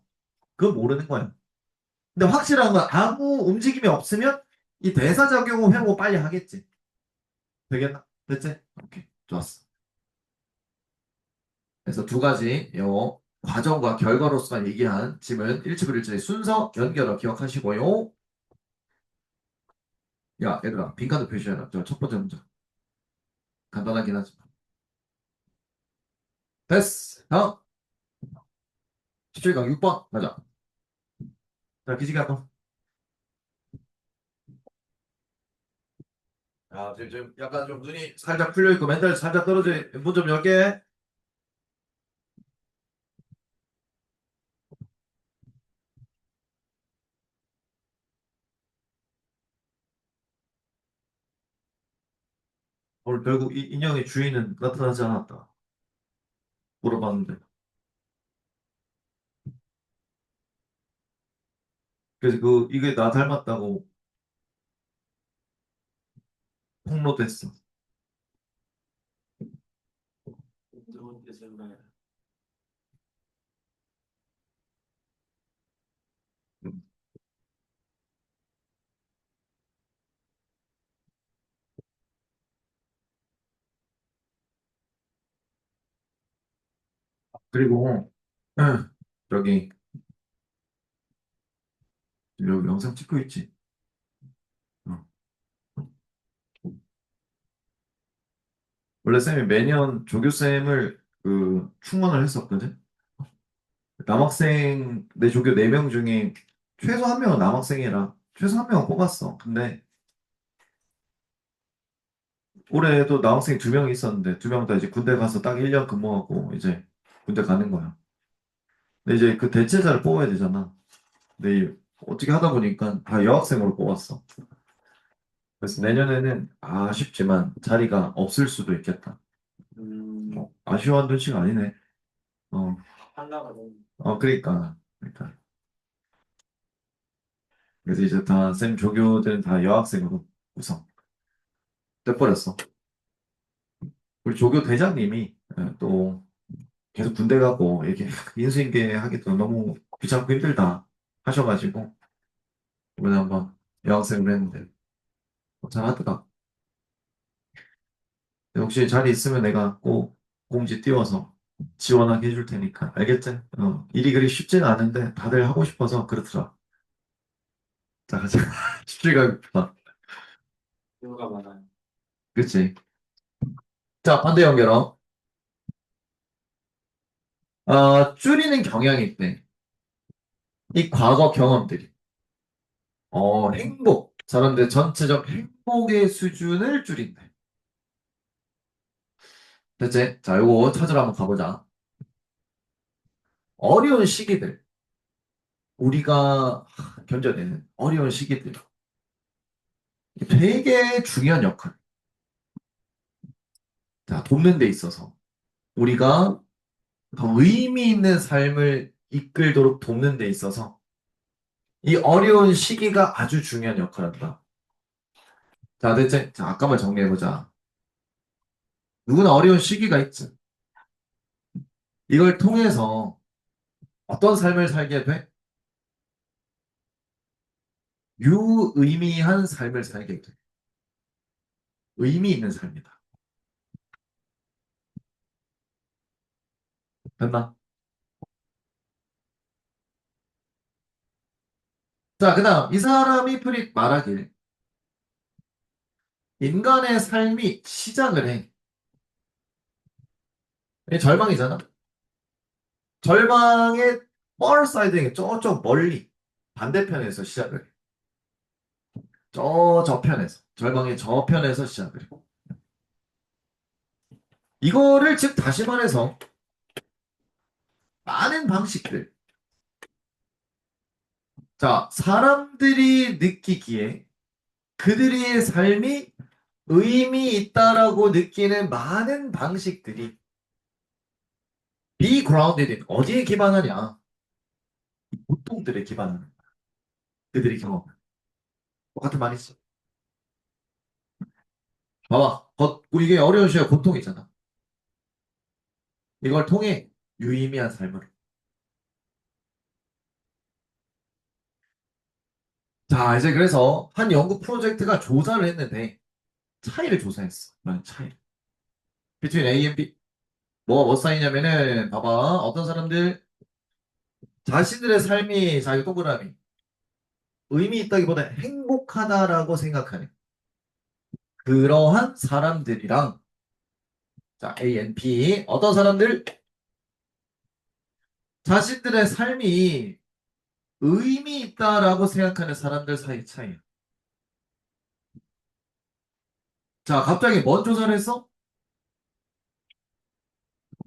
그건 모르는 거야. 근데 확실한 건 아무 움직임이 없으면 이 대사작용 회복 빨리 하겠지. 되겠나? 됐지? 오케이. 좋았어. 그래서 두 가지 요 과정과 결과로서만 얘기한 지문 1치불1치의 순서 연결어 기억하시고요. 야, 얘들아, 빈칸도 표시해라. 저 첫 번째 문제. 간단하긴 하지만. 됐어. 다음. 17강 6번. 가자. 자, 기지개 한번. 야, 지금 약간 좀 눈이 살짝 풀려있고 멘탈 살짝 떨어져. 문 좀 열게. 오늘 결국 이 인형의 주인은 나타나지 않았다. 물어봤는데. 그래서 이게 나 닮았다고 폭로됐어. 좋은 뜻을 음. 그리고, 저기, 여기 영상 찍고 있지. 어. 원래 쌤이 매년 조교쌤을 충원을 했었거든. 남학생, 내 조교 4명 중에 최소 한 명은 남학생이라 최소 한 명은 뽑았어. 근데 올해도 남학생 2명 있었는데 2명 다 이제 군대 가서 딱 1년 근무하고 이제 군대 가는 거야. 근데 이제 그 대체자를 뽑아야 되잖아. 근데 어떻게 하다 보니까 다 여학생으로 뽑았어. 그래서 내년에는 아쉽지만 자리가 없을 수도 있겠다. 아쉬워한 눈치가 아니네. 어, 하려고 너무 그러니까. 그래서 이제 다 쌤 조교들은 다 여학생으로 구성 돼버렸어. 우리 조교 대장님이 또 계속 군대 가고 이렇게 인수인계 하기도 너무 귀찮고 힘들다 하셔가지고 이번에 한번 여학생으로 했는데 잘하더라. 혹시 자리 있으면 내가 꼭 공지 띄워서 지원하게 해줄 테니까 알겠지? 일이 그리 쉽지는 않은데 다들 하고 싶어서 그렇더라. 자, 가자. 쉽지가 않다. 이유가 많아요. 그치? 자, 반대 연결어. 줄이는 경향이 있대. 이 과거 경험들이. 행복. 사람들 전체적 행복의 수준을 줄인대. 됐지? 자, 요거 찾으러 한번 가보자. 어려운 시기들. 우리가 견뎌내는 어려운 시기들. 되게 중요한 역할. 자, 돕는 데 있어서. 우리가 더 의미 있는 삶을 이끌도록 돕는 데 있어서 이 어려운 시기가 아주 중요한 역할을 한다. 자, 됐지? 자, 아까만 정리해보자. 누구나 어려운 시기가 있지. 이걸 통해서 어떤 삶을 살게 돼? 유의미한 삶을 살게 돼. 의미 있는 삶이다. 됐나? 자, 그 다음, 이 사람이 프릭 말하길. 인간의 삶이 시작을 해. 이게 절망이잖아. 절망의 뻘 사이드에 저쪽 멀리 반대편에서 시작을 해. 저편에서. 절망의 저편에서 시작을 해. 이거를 즉 다시 말해서 많은 방식들. 자, 사람들이 느끼기에 그들의 삶이 의미 있다라고 느끼는 많은 방식들이 be grounded in 어디에 기반하냐? 고통들에 기반하는 거야. 그들이 경험. 똑같은 말이지. 봐봐. 이게 어려운 시야 고통이잖아. 이걸 통해 유의미한 삶을. 자, 이제 그래서 한 연구 프로젝트가 조사를 했는데 차이를 조사했어. 그런 차이. between A and B. 뭐 사이냐면은 봐봐. 어떤 사람들 자신들의 삶이 자기 동그라미 의미 있다기보다 행복하다라고 생각하는 그러한 사람들이랑 자, A and B 어떤 사람들 자신들의 삶이 의미 있다라고 생각하는 사람들 사이 차이. 자, 갑자기 뭔 조사를 했어?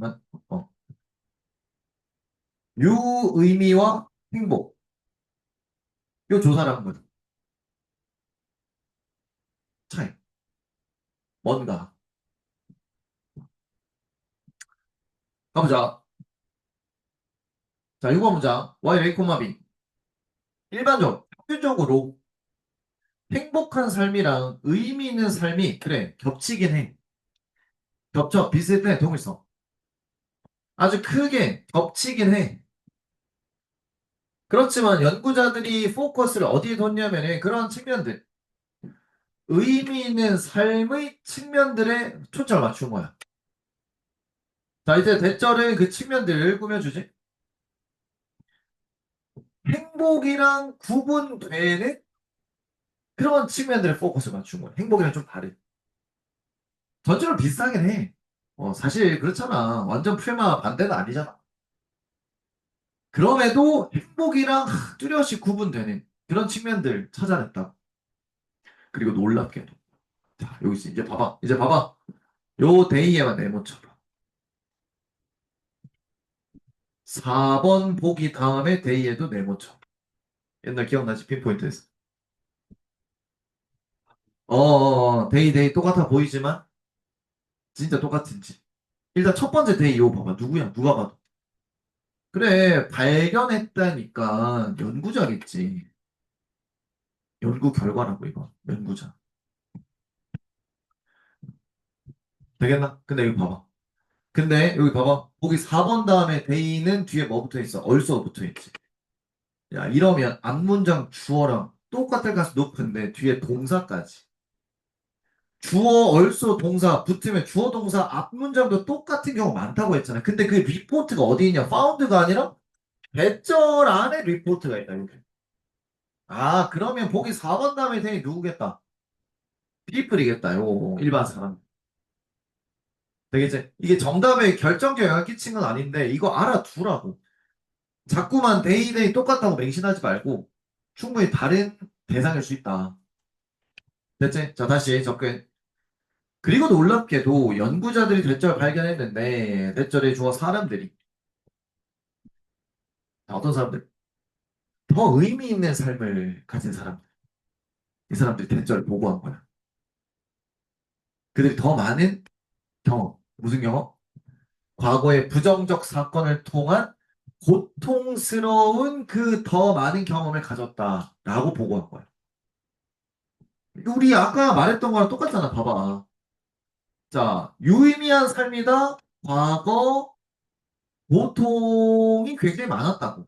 잠깐만. 유의미와 행복. 요 조사를 한 거죠. 차이. 뭔가. 가보자. 자, 6번 문장. Y, A, B. 일반적, 평균적으로 행복한 삶이랑 의미 있는 삶이, 그래, 겹치긴 해. 겹쳐, 비슷해, 동일성. 아주 크게 겹치긴 해. 그렇지만 연구자들이 포커스를 어디에 뒀냐면 그런 측면들, 의미 있는 삶의 측면들에 초점을 맞춘 거야. 자, 이제 대절은 그 측면들을 꾸며주지. 행복이랑 구분되는 그런 측면들에 포커스를 맞춘 거야. 행복이랑 좀 다른. 전체로 비슷하긴 해. 사실 그렇잖아. 완전 프레마 반대는 아니잖아. 그럼에도 행복이랑 뚜렷이 구분되는 그런 측면들 찾아냈다. 그리고 놀랍게도. 자, 여기 있어. 이제 봐봐. 이제 봐봐. 요 데이에만 네모쳐봐. 4번 보기 다음에 데이에도 네모쳐. 옛날 기억나지? 핀포인트에서. 데이 똑같아 보이지만 진짜 똑같은지. 일단 첫 번째 데이 이거 봐봐. 누구야? 누가 봐도. 그래, 발견했다니까 연구자겠지. 연구 결과라고 이거. 연구자. 되겠나? 근데 여기 봐봐. 근데 여기 봐봐. 거기 4번 다음에 데이는 뒤에 뭐 붙어 있어? 얼쏘 붙어 있지. 야, 이러면 앞문장 주어랑 똑같을 가능성이 높은데 뒤에 동사까지. 주어, 얼쏘, 동사 붙으면 주어, 동사 앞 문장도 똑같은 경우 많다고 했잖아. 근데 그 리포트가 어디 있냐? 파운드가 아니라 배절 안에 리포트가 있다. 이렇게. 아, 그러면 보기 4번 다음에 대이 누구겠다? 피플이겠다. 요 일반 사람. 되겠지? 이게 정답에 결정적 영향 끼친 건 아닌데 이거 알아두라고. 자꾸만 데이 똑같다고 맹신하지 말고 충분히 다른 대상일 수 있다. 됐지? 자, 다시 접근. 그리고 놀랍게도 연구자들이 대절을 발견했는데 대절의 주어 사람들이 자, 어떤 사람들? 더 의미 있는 삶을 가진 사람들. 이 사람들이 대절을 보고한 거야. 그들이 더 많은 경험. 무슨 경험? 과거의 부정적 사건을 통한 고통스러운 그 더 많은 경험을 가졌다라고 보고한 거야. 우리 아까 말했던 거랑 똑같잖아. 봐봐. 자, 유의미한 삶이다. 과거 고통이 굉장히 많았다고.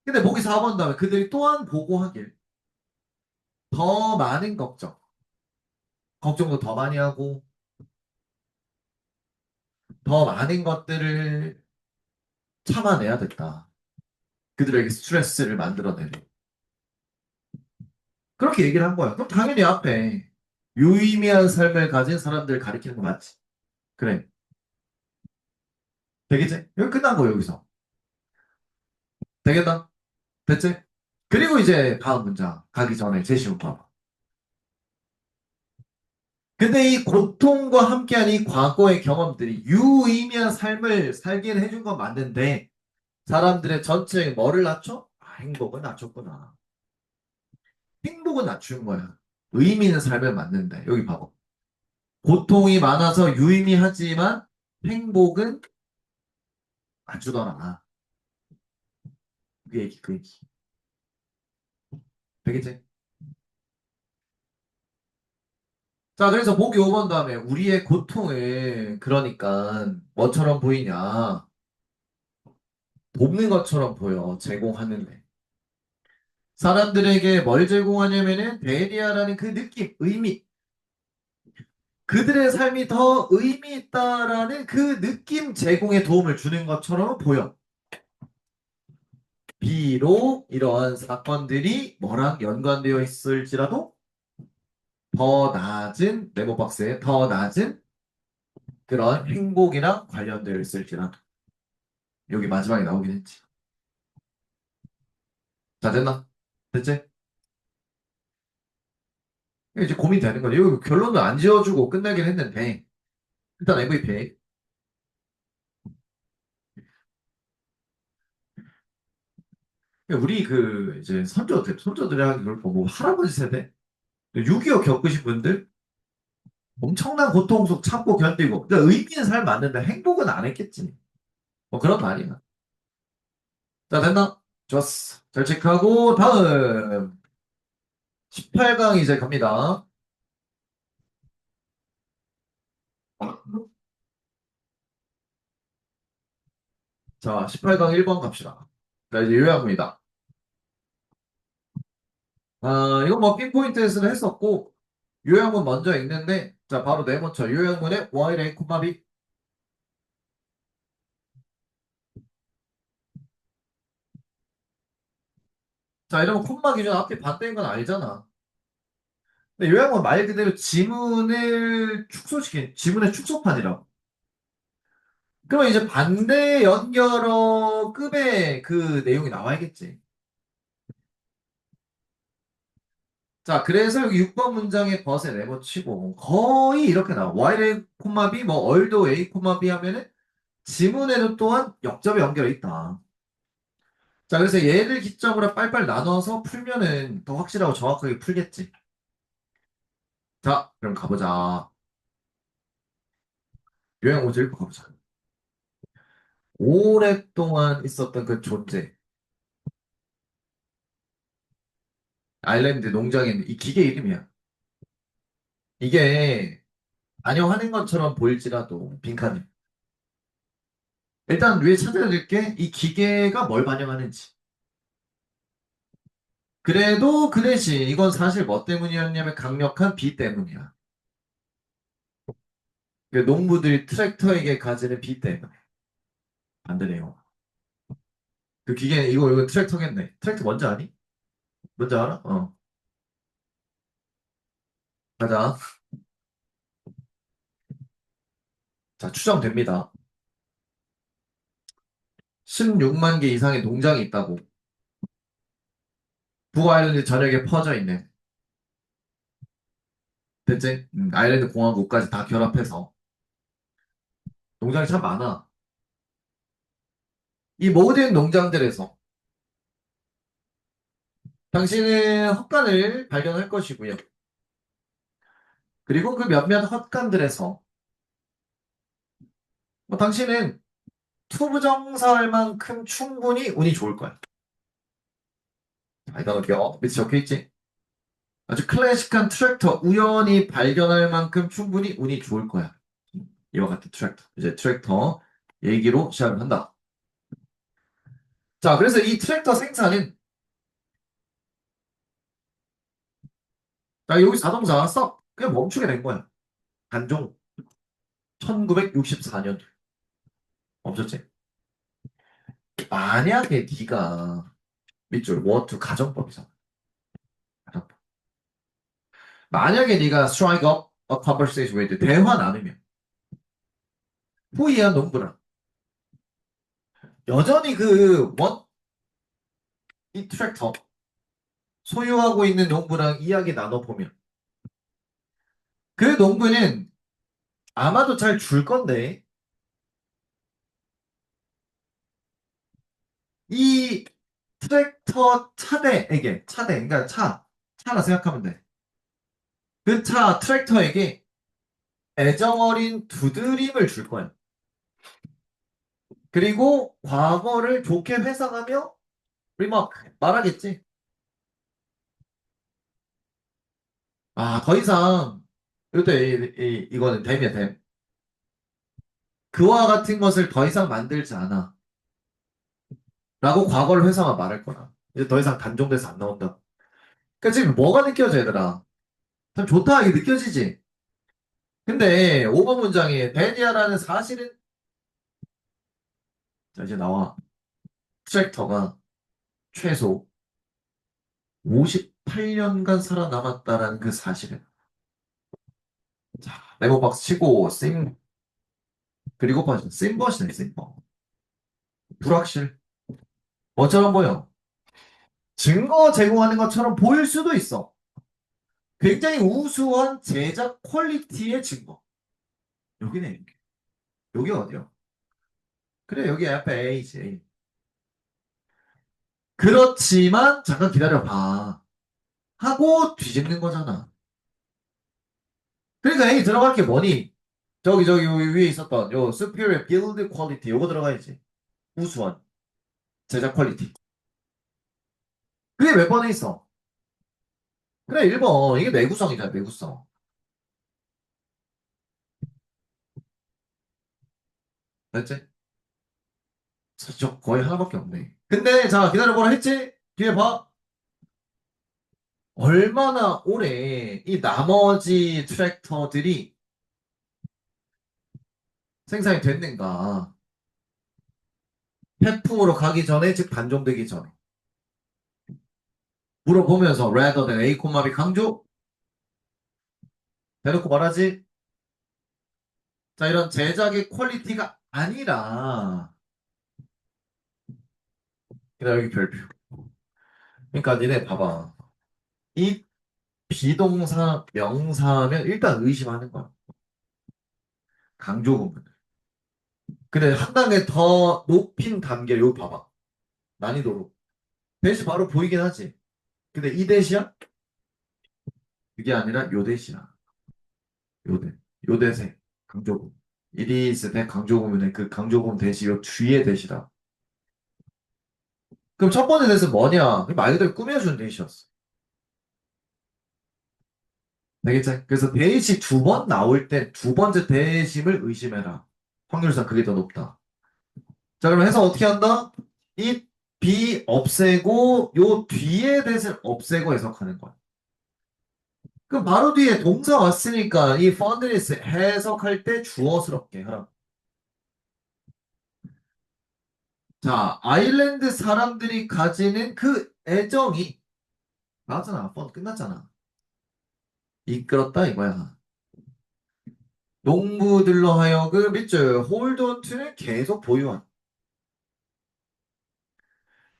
근데 보기 4번 다음에 그들이 또한 보고하길 더 많은 걱정도 더 많이 하고 더 많은 것들을 참아내야 됐다. 그들에게 스트레스를 만들어내는. 그렇게 얘기를 한 거야. 그럼 당연히 앞에 유의미한 삶을 가진 사람들 가리키는 거 맞지? 그래. 되겠지? 여기 끝난 거 여기서. 되겠다? 됐지? 그리고 이제 다음 문장 가기 전에 제시문 봐봐. 근데 이 고통과 함께한 이 과거의 경험들이 유의미한 삶을 살게 해준 건 맞는데 사람들의 전체에 뭐를 낮춰? 아, 행복을 낮췄구나. 행복은 낮춘 거야. 의미 있는 삶을 맞는데 여기 봐봐. 고통이 많아서 유의미하지만 행복은 낮추더라. 그 얘기, 그 얘기. 되겠지? 자, 그래서 보기 5번 다음에 우리의 고통을 그러니까 뭐처럼 보이냐? 돕는 것처럼 보여. 제공하는데. 사람들에게 뭘 제공하냐면은 베리아라는 그 느낌, 의미. 그들의 삶이 더 의미 있다라는 그 느낌 제공에 도움을 주는 것처럼 보여. 비록 이러한 사건들이 뭐랑 연관되어 있을지라도 더 낮은 네모박스에 더 낮은 그런 행복이랑 관련되어 있을지라도 여기 마지막에 나오긴 했지. 자, 됐나? 됐지? 이제 고민되는 거지. 여기 결론도 안 지어주고 끝나긴 했는데 일단 MVP. 우리 그 이제 손주들이 하기 그렇고 뭐 할아버지 세대 6.25 겪으신 분들 엄청난 고통 속 참고 견디고 그러니까 의미 있는 삶 맞는데 행복은 안 했겠지. 뭐 그런 말이야. 자, 됐나? 좋았어. 잘 체크하고 다음 18강 이제 갑니다. 자, 18강 1번 갑시다. 자, 이제 요약입니다. 아, 이건 뭐 핀포인트에서는 했었고 요약문 먼저 읽는데 자, 바로 네 번째 요약문에 Y의 콤마비. 자, 이러면 콤마 기준 앞에 반대인 건 알잖아. 근데 요약문 말 그대로 지문을 축소시킨 지문의 축소판이라고. 그러면 이제 반대 연결어 급의 그 내용이 나와야겠지. 자, 그래서 여기 6번 문장에 벗에 네모치고 거의 이렇게 나와. Y의 콤마 B, 뭐 얼도 A 콤마 B 하면은 지문에도 또한 역접이 연결해 있다. 자, 그래서 얘를 기점으로 빨빨 나눠서 풀면은 더 확실하고 정확하게 풀겠지. 자, 그럼 가보자. 요약 오지 읽고 가보자. 오랫동안 있었던 그 존재. 아일랜드 농장에 있는 이 기계 이름이야. 이게 안녕하는 것처럼 보일지라도 빈칸이. 일단 위에 찾아드릴게. 이 기계가 뭘 반영하는지. 그래도 그 대신 이건 사실 뭐 때문이었냐면 강력한 비 때문이야. 그 농부들이 트랙터에게 가지는 비 때문에. 반대네요. 그 기계 이거 트랙터겠네. 트랙터 뭔지 아니? 뭔지 알아? 어. 가자. 자, 추정됩니다. 16만 개 이상의 농장이 있다고. 북아일랜드 전역에 퍼져 있는. 됐지? 아일랜드 공화국까지 다 결합해서. 농장이 참 많아. 이 모든 농장들에서 당신은 헛간을 발견할 것이고요. 그리고 그 몇몇 헛간들에서 당신은 투부정사할 만큼 충분히 운이 좋을 거야. 이다 넣을게요. 밑에 적혀있지? 아주 클래식한 트랙터, 우연히 발견할 만큼 충분히 운이 좋을 거야. 이와 같은 트랙터. 이제 트랙터 얘기로 시작을 한다. 자, 그래서 이 트랙터 생산은 자, 여기 자동차 썩 그냥 멈추게 된 거야. 단종 1964년 없었지. 만약에 네가 밑줄 워투 가정법이잖아. 가정법. 만약에 네가 strike up a conversation with 대화 나누면 후이한 농부랑 여전히 이 트랙터 소유하고 있는 농부랑 이야기 나눠보면 그 농부는 아마도 잘 줄 건데, 이 트랙터 차대, 그러니까 차라 생각하면 돼. 그 트랙터에게 애정어린 두드림을 줄 거야. 그리고 과거를 좋게 회상하며 리마크 말하겠지. 아, 더 이상 이거는 댐이야, 댐. 그와 같은 것을 더 이상 만들지 않아. 라고 과거를 회상하며 말할 거야. 이제 더 이상 단종돼서 안 나온다. 그러니까 지금 뭐가 느껴져, 얘들아? 참 좋다, 이게 느껴지지? 근데 5번 문장에 데니아라는 사실은 자, 이제 나와. 트랙터가 최소 58년간 살아남았다라는 그 사실은. 자, 네모박스 치고 그리고 빠진 심벗이네, 심벗. 불확실. 뭐처럼 보여? 증거 제공하는 것처럼 보일 수도 있어. 굉장히 우수한 제작 퀄리티의 증거. 여기네. 여기 어디야? 그래, 여기 앞에 A지. A. 그렇지만 잠깐 기다려봐. 하고 뒤집는 거잖아. 그러니까 A 들어갈 게 뭐니? 저기 여기 위에 있었던 요 superior build quality 요거 들어가야지. 우수한 제작 퀄리티. 그게 몇 번에 있어? 그래, 1번. 이게 내구성이잖아, 내구성. 됐지? 사실 거의 하나밖에 없네. 근데 자, 기다려보라 했지? 뒤에 봐. 얼마나 오래 이 나머지 트랙터들이 생산이 됐는가. 폐품으로 가기 전에, 즉 단종되기 전에. 물어보면서 rather than A, B 강조? 대놓고 말하지? 자, 이런 제작의 퀄리티가 아니라 그다음 여기 별표. 그러니까 니네 봐봐. 이 비동사 명사면 일단 의심하는 거야. 강조 부분. 근데 한 단계 더 높인 단계 요 봐봐. 난이도로. 대시 바로 보이긴 하지. 근데 이 대시야? 그게 아니라 요 대시야. 요 대. 요 대세. 강조 부분. It is 대 강조 부분의 그 강조 부분 대시 요 뒤에 대시다. 그럼 첫 번째 대시는 뭐냐? 말 그대로 꾸며준 대시였어. 되겠지? 그래서 대시 두 번 나올 때 두 번째 대심을 의심해라. 확률상 그게 더 높다. 자, 그럼 해서 어떻게 한다? 이 비 없애고 요 뒤에 대신 없애고 해석하는 거야. 그럼 바로 뒤에 동사 왔으니까 이 fondness 해석할 때 주어스럽게 하라. 자, 아일랜드 사람들이 가지는 그 애정이 나왔잖아. 펀 끝났잖아. 이끌었다 이거야. 농부들로 하여금 밑줄 홀드온투는 계속 보유한.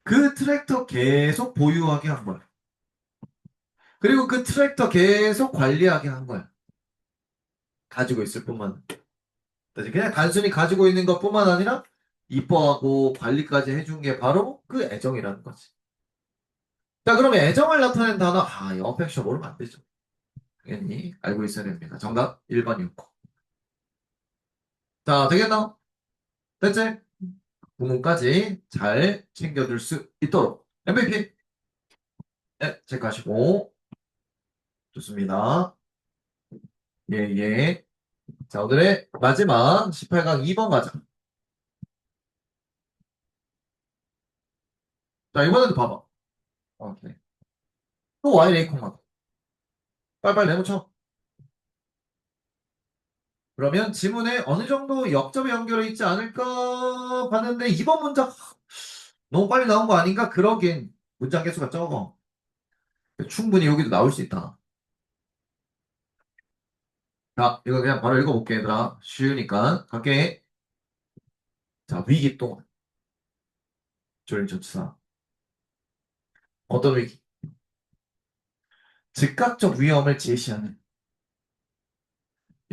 그 트랙터 계속 보유하게 한 거야. 그리고 그 트랙터 계속 관리하게 한 거야. 가지고 있을 뿐만. 그냥 단순히 가지고 있는 것뿐만 아니라 이뻐하고 관리까지 해준 게 바로 그 애정이라는 거지. 자, 그러면 애정을 나타낸 단어, 이 어펙션 모르면 안 되죠. 당연히 알고 있어야 됩니다. 정답 1번 6코. 자, 되겠나? 됐지? 부문까지 잘 챙겨줄 수 있도록. MVP. 네, 체크하시고. 좋습니다. 예, 예. 자, 오늘의 마지막 18강 2번 가자. 자, 이번에도 봐봐. 오케이. 또 Y 레이콩만. 빨리빨리 내놓쳐. 그러면 지문에 어느 정도 역점이 연결해 있지 않을까 봤는데 이번 문장 너무 빨리 나온 거 아닌가? 그러긴 문장 개수가 적어. 충분히 여기도 나올 수 있다. 자, 이거 그냥 바로 읽어볼게, 얘들아. 쉬우니까. 갈게. 자, 위기 동안. 조림조치사. 어떤 위기? 즉각적 위험을 제시하는.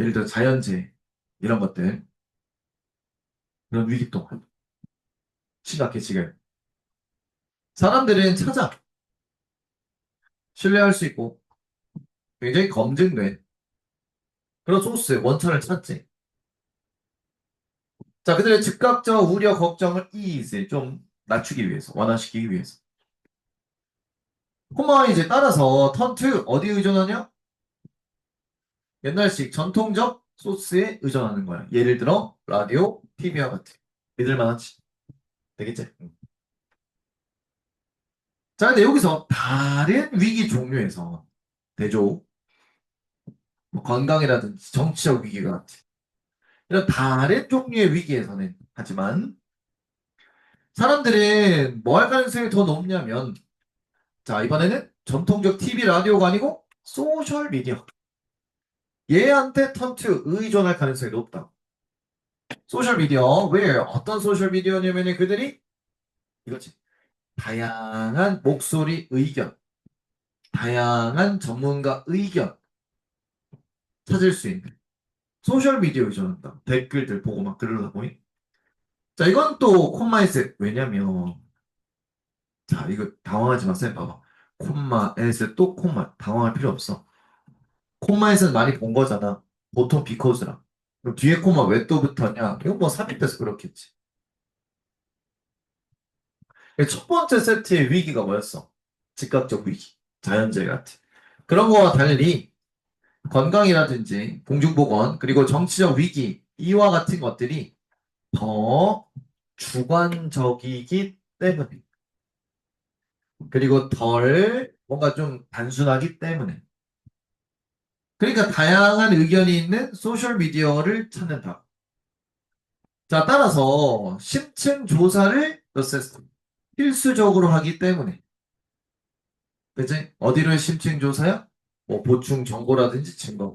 예를 들어 자연재해 이런 것들 그런 위기 동안 심각해 지금 사람들은 찾아 신뢰할 수 있고 굉장히 검증된 그런 소스 원천을 찾지. 자, 그들의 즉각적 우려 걱정을 ease 좀 낮추기 위해서 완화시키기 위해서 콤마와 이제 따라서 turn to 어디 의존하냐? 옛날식 전통적 소스에 의존하는 거야. 예를 들어 라디오, TV와 같은 믿을만 하지. 되겠지? 응. 자, 근데 여기서 다른 위기 종류에서 대조, 뭐 건강이라든지 정치적 위기가 같은 이런 다른 종류의 위기에서는 하지만 사람들은 뭐 할 가능성이 더 높냐면 자, 이번에는 전통적 TV, 라디오가 아니고 소셜 미디어. 얘한테 턴트 의존할 가능성이 높다. 소셜 미디어, 왜? 어떤 소셜 미디어냐면 그들이 이거지. 다양한 목소리 의견, 다양한 전문가 의견 찾을 수 있는 소셜 미디어 의존한다. 댓글들 보고 막 그러다 보니. 자, 이건 또 콤마에셋. 왜냐면, 자, 이거 당황하지 마세요. 봐봐. 콤마에셋 또 콤마. 당황할 필요 없어. 콤마에셋 많이 본 거잖아. 보통 비코즈랑. 그럼 뒤에 콤마 왜 또 붙었냐? 이건 뭐 삽입돼서 그렇겠지. 첫 번째 세트의 위기가 뭐였어? 즉각적 위기. 자연재해 같은. 그런 거와 달리 건강이라든지 공중보건 그리고 정치적 위기 이와 같은 것들이 더 주관적이기 때문에 그리고 덜 뭔가 좀 단순하기 때문에 그러니까 다양한 의견이 있는 소셜 미디어를 찾는다. 자, 따라서 심층 조사를 어세스 필수적으로 하기 때문에 그치? 어디를 심층 조사야? 뭐 보충 정보라든지 증거.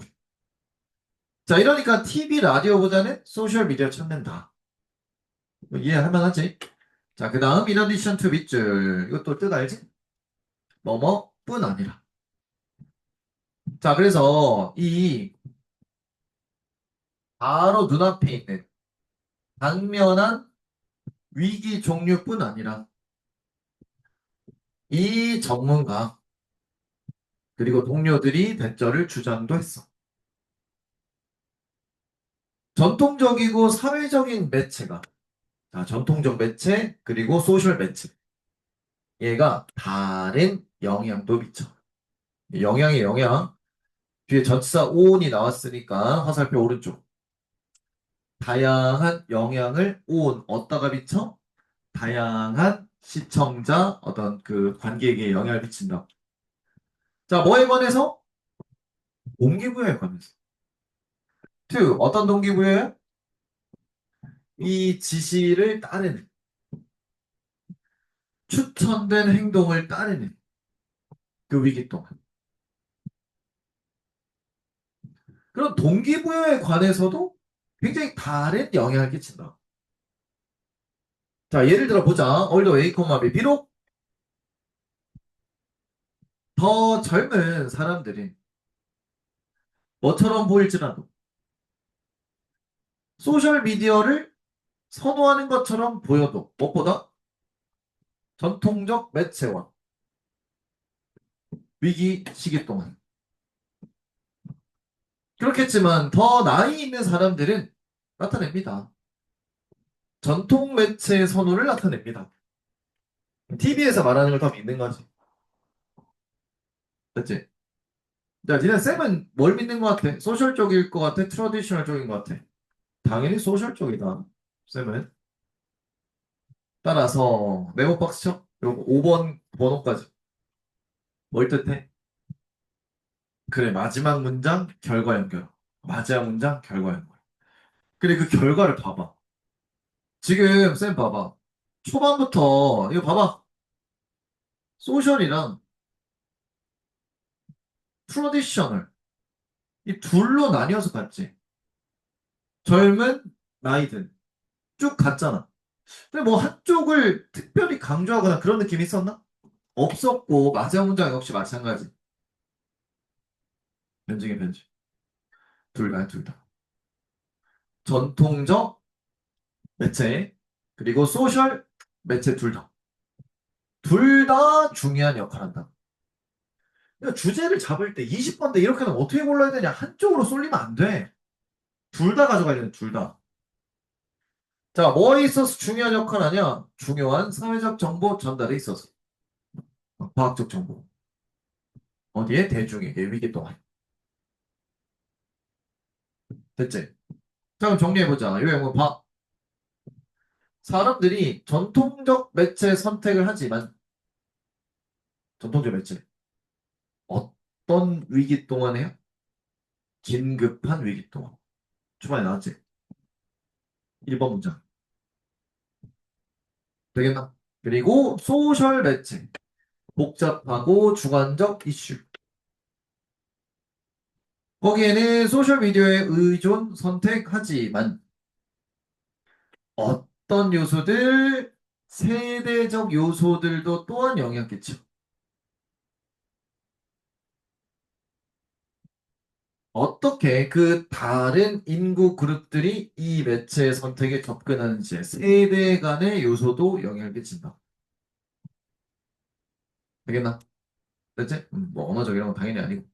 자, 이러니까 TV, 라디오보다는 소셜 미디어 찾는다. 뭐 이해할 만하지? 자, 그 다음 in addition to 밑줄 이것도 뜻 알지? 뭐뭐뿐 아니라. 자, 그래서 이 바로 눈앞에 있는 당면한 위기 종류뿐 아니라 이 전문가 그리고 동료들이 대절을 주장도 했어. 전통적이고 사회적인 매체가 자, 전통적 매체 그리고 소셜 매체 얘가 다른 영향도 미쳐. 영향의 영향 뒤에 전치사 온이 나왔으니까 화살표 오른쪽 다양한 영향을 온 어디다가 미쳐? 다양한 시청자 어떤 그 관객에게 영향을 미친다. 자, 뭐에 관해서? 동기부여에 관해서. to 어떤 동기부여에? 이 지시를 따르는 추천된 행동을 따르는 그 위기 동안. 그런 동기부여에 관해서도 굉장히 다른 영향을 끼친다. 자, 예를 들어 보자. 얼더 A, B. 비록 더 젊은 사람들이 뭐처럼 보일지라도 소셜미디어를 선호하는 것처럼 보여도 무엇보다 전통적 매체와 위기 시기 동안 그렇겠지만 더 나이 있는 사람들은 나타냅니다. 전통 매체의 선호를 나타냅니다. TV에서 말하는 걸 더 믿는 거지. 됐지? 자, 니네 쌤은 뭘 믿는 것 같아? 소셜 쪽일 것 같아? 트러디셔널 쪽인 것 같아? 당연히 소셜 쪽이다. 쌤은. 따라서 메모 박스 쳐. 요거 5번 번호까지. 뭘 뜻해? 그래, 마지막 문장 결과 연결. 마지막 문장 결과 연결. 그래, 그 결과를 봐봐. 지금 쌤 봐봐. 초반부터 이거 봐봐. 소셜이랑 트러디셔널 이 둘로 나뉘어서 갔지. 젊은 나이든 쭉 갔잖아. 근데 뭐 한쪽을 특별히 강조하거나 그런 느낌이 있었나? 없었고 마지막 문장 역시 마찬가지. 변증의 변증. 둘 다야, 둘 다. 전통적 매체, 그리고 소셜 매체 둘 다. 둘 다 중요한 역할을 한다. 그러니까 주제를 잡을 때 20번대 이렇게 하면 어떻게 골라야 되냐? 한쪽으로 쏠리면 안 돼. 둘 다 가져가야 돼, 둘 다. 자, 뭐에 있어서 중요한 역할을 하냐? 중요한 사회적 정보 전달에 있어서. 과학적 정보. 어디에? 대중에게 위기 동안. 됐지? 자, 그럼 정리해보자. 요약은 봐. 사람들이 전통적 매체 선택을 하지만, 전통적 매체. 어떤 위기 동안에요? 긴급한 위기 동안. 초반에 나왔지? 1번 문장. 되겠나? 그리고 소셜 매체. 복잡하고 주관적 이슈. 거기에는 소셜미디어에 의존 선택하지만 어떤 요소들, 세대적 요소들도 또한 영향 끼쳐. 어떻게 그 다른 인구 그룹들이 이 매체 선택에 접근하는지 세대 간의 요소도 영향을 끼친다. 되겠나? 됐지? 뭐 언어적 이런 건 당연히 아니고.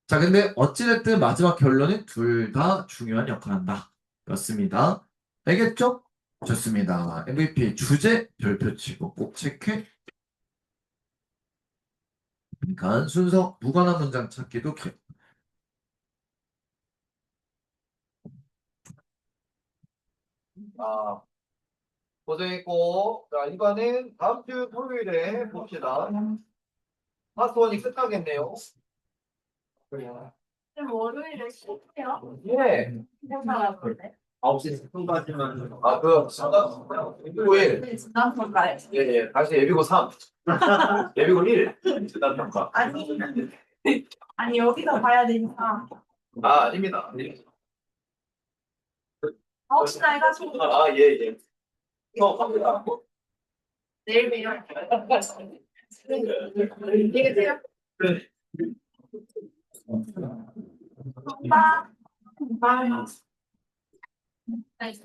자, 근데 어찌됐든 마지막 결론은 둘 다 중요한 역할을 한다. 였습니다. 알겠죠? 좋습니다. MVP 주제 별표 치고 꼭 체크해. 그러니까 순서 무관한 문장 찾기도 켜. 아, 고생했고, 자, 이번엔 다음 주 토요일에 봅시다. 파스원이 끝나겠네요. 월요일에 쉬세요? 예. 회사가 볼래? 9시 10분까지만. 아, 그, 예비고 1. 네, 지난번가요. 예, 예. 다시 예비고 3. 예비고 1. 지난평가. 아니 여기서 봐야 되니까 아, 아닙니다. 혹시나 해가지고 아, 예, 예. 갑니다. 내일 봬요. 안녕히 계세요. 네. 오빠. 오빠. 나이스.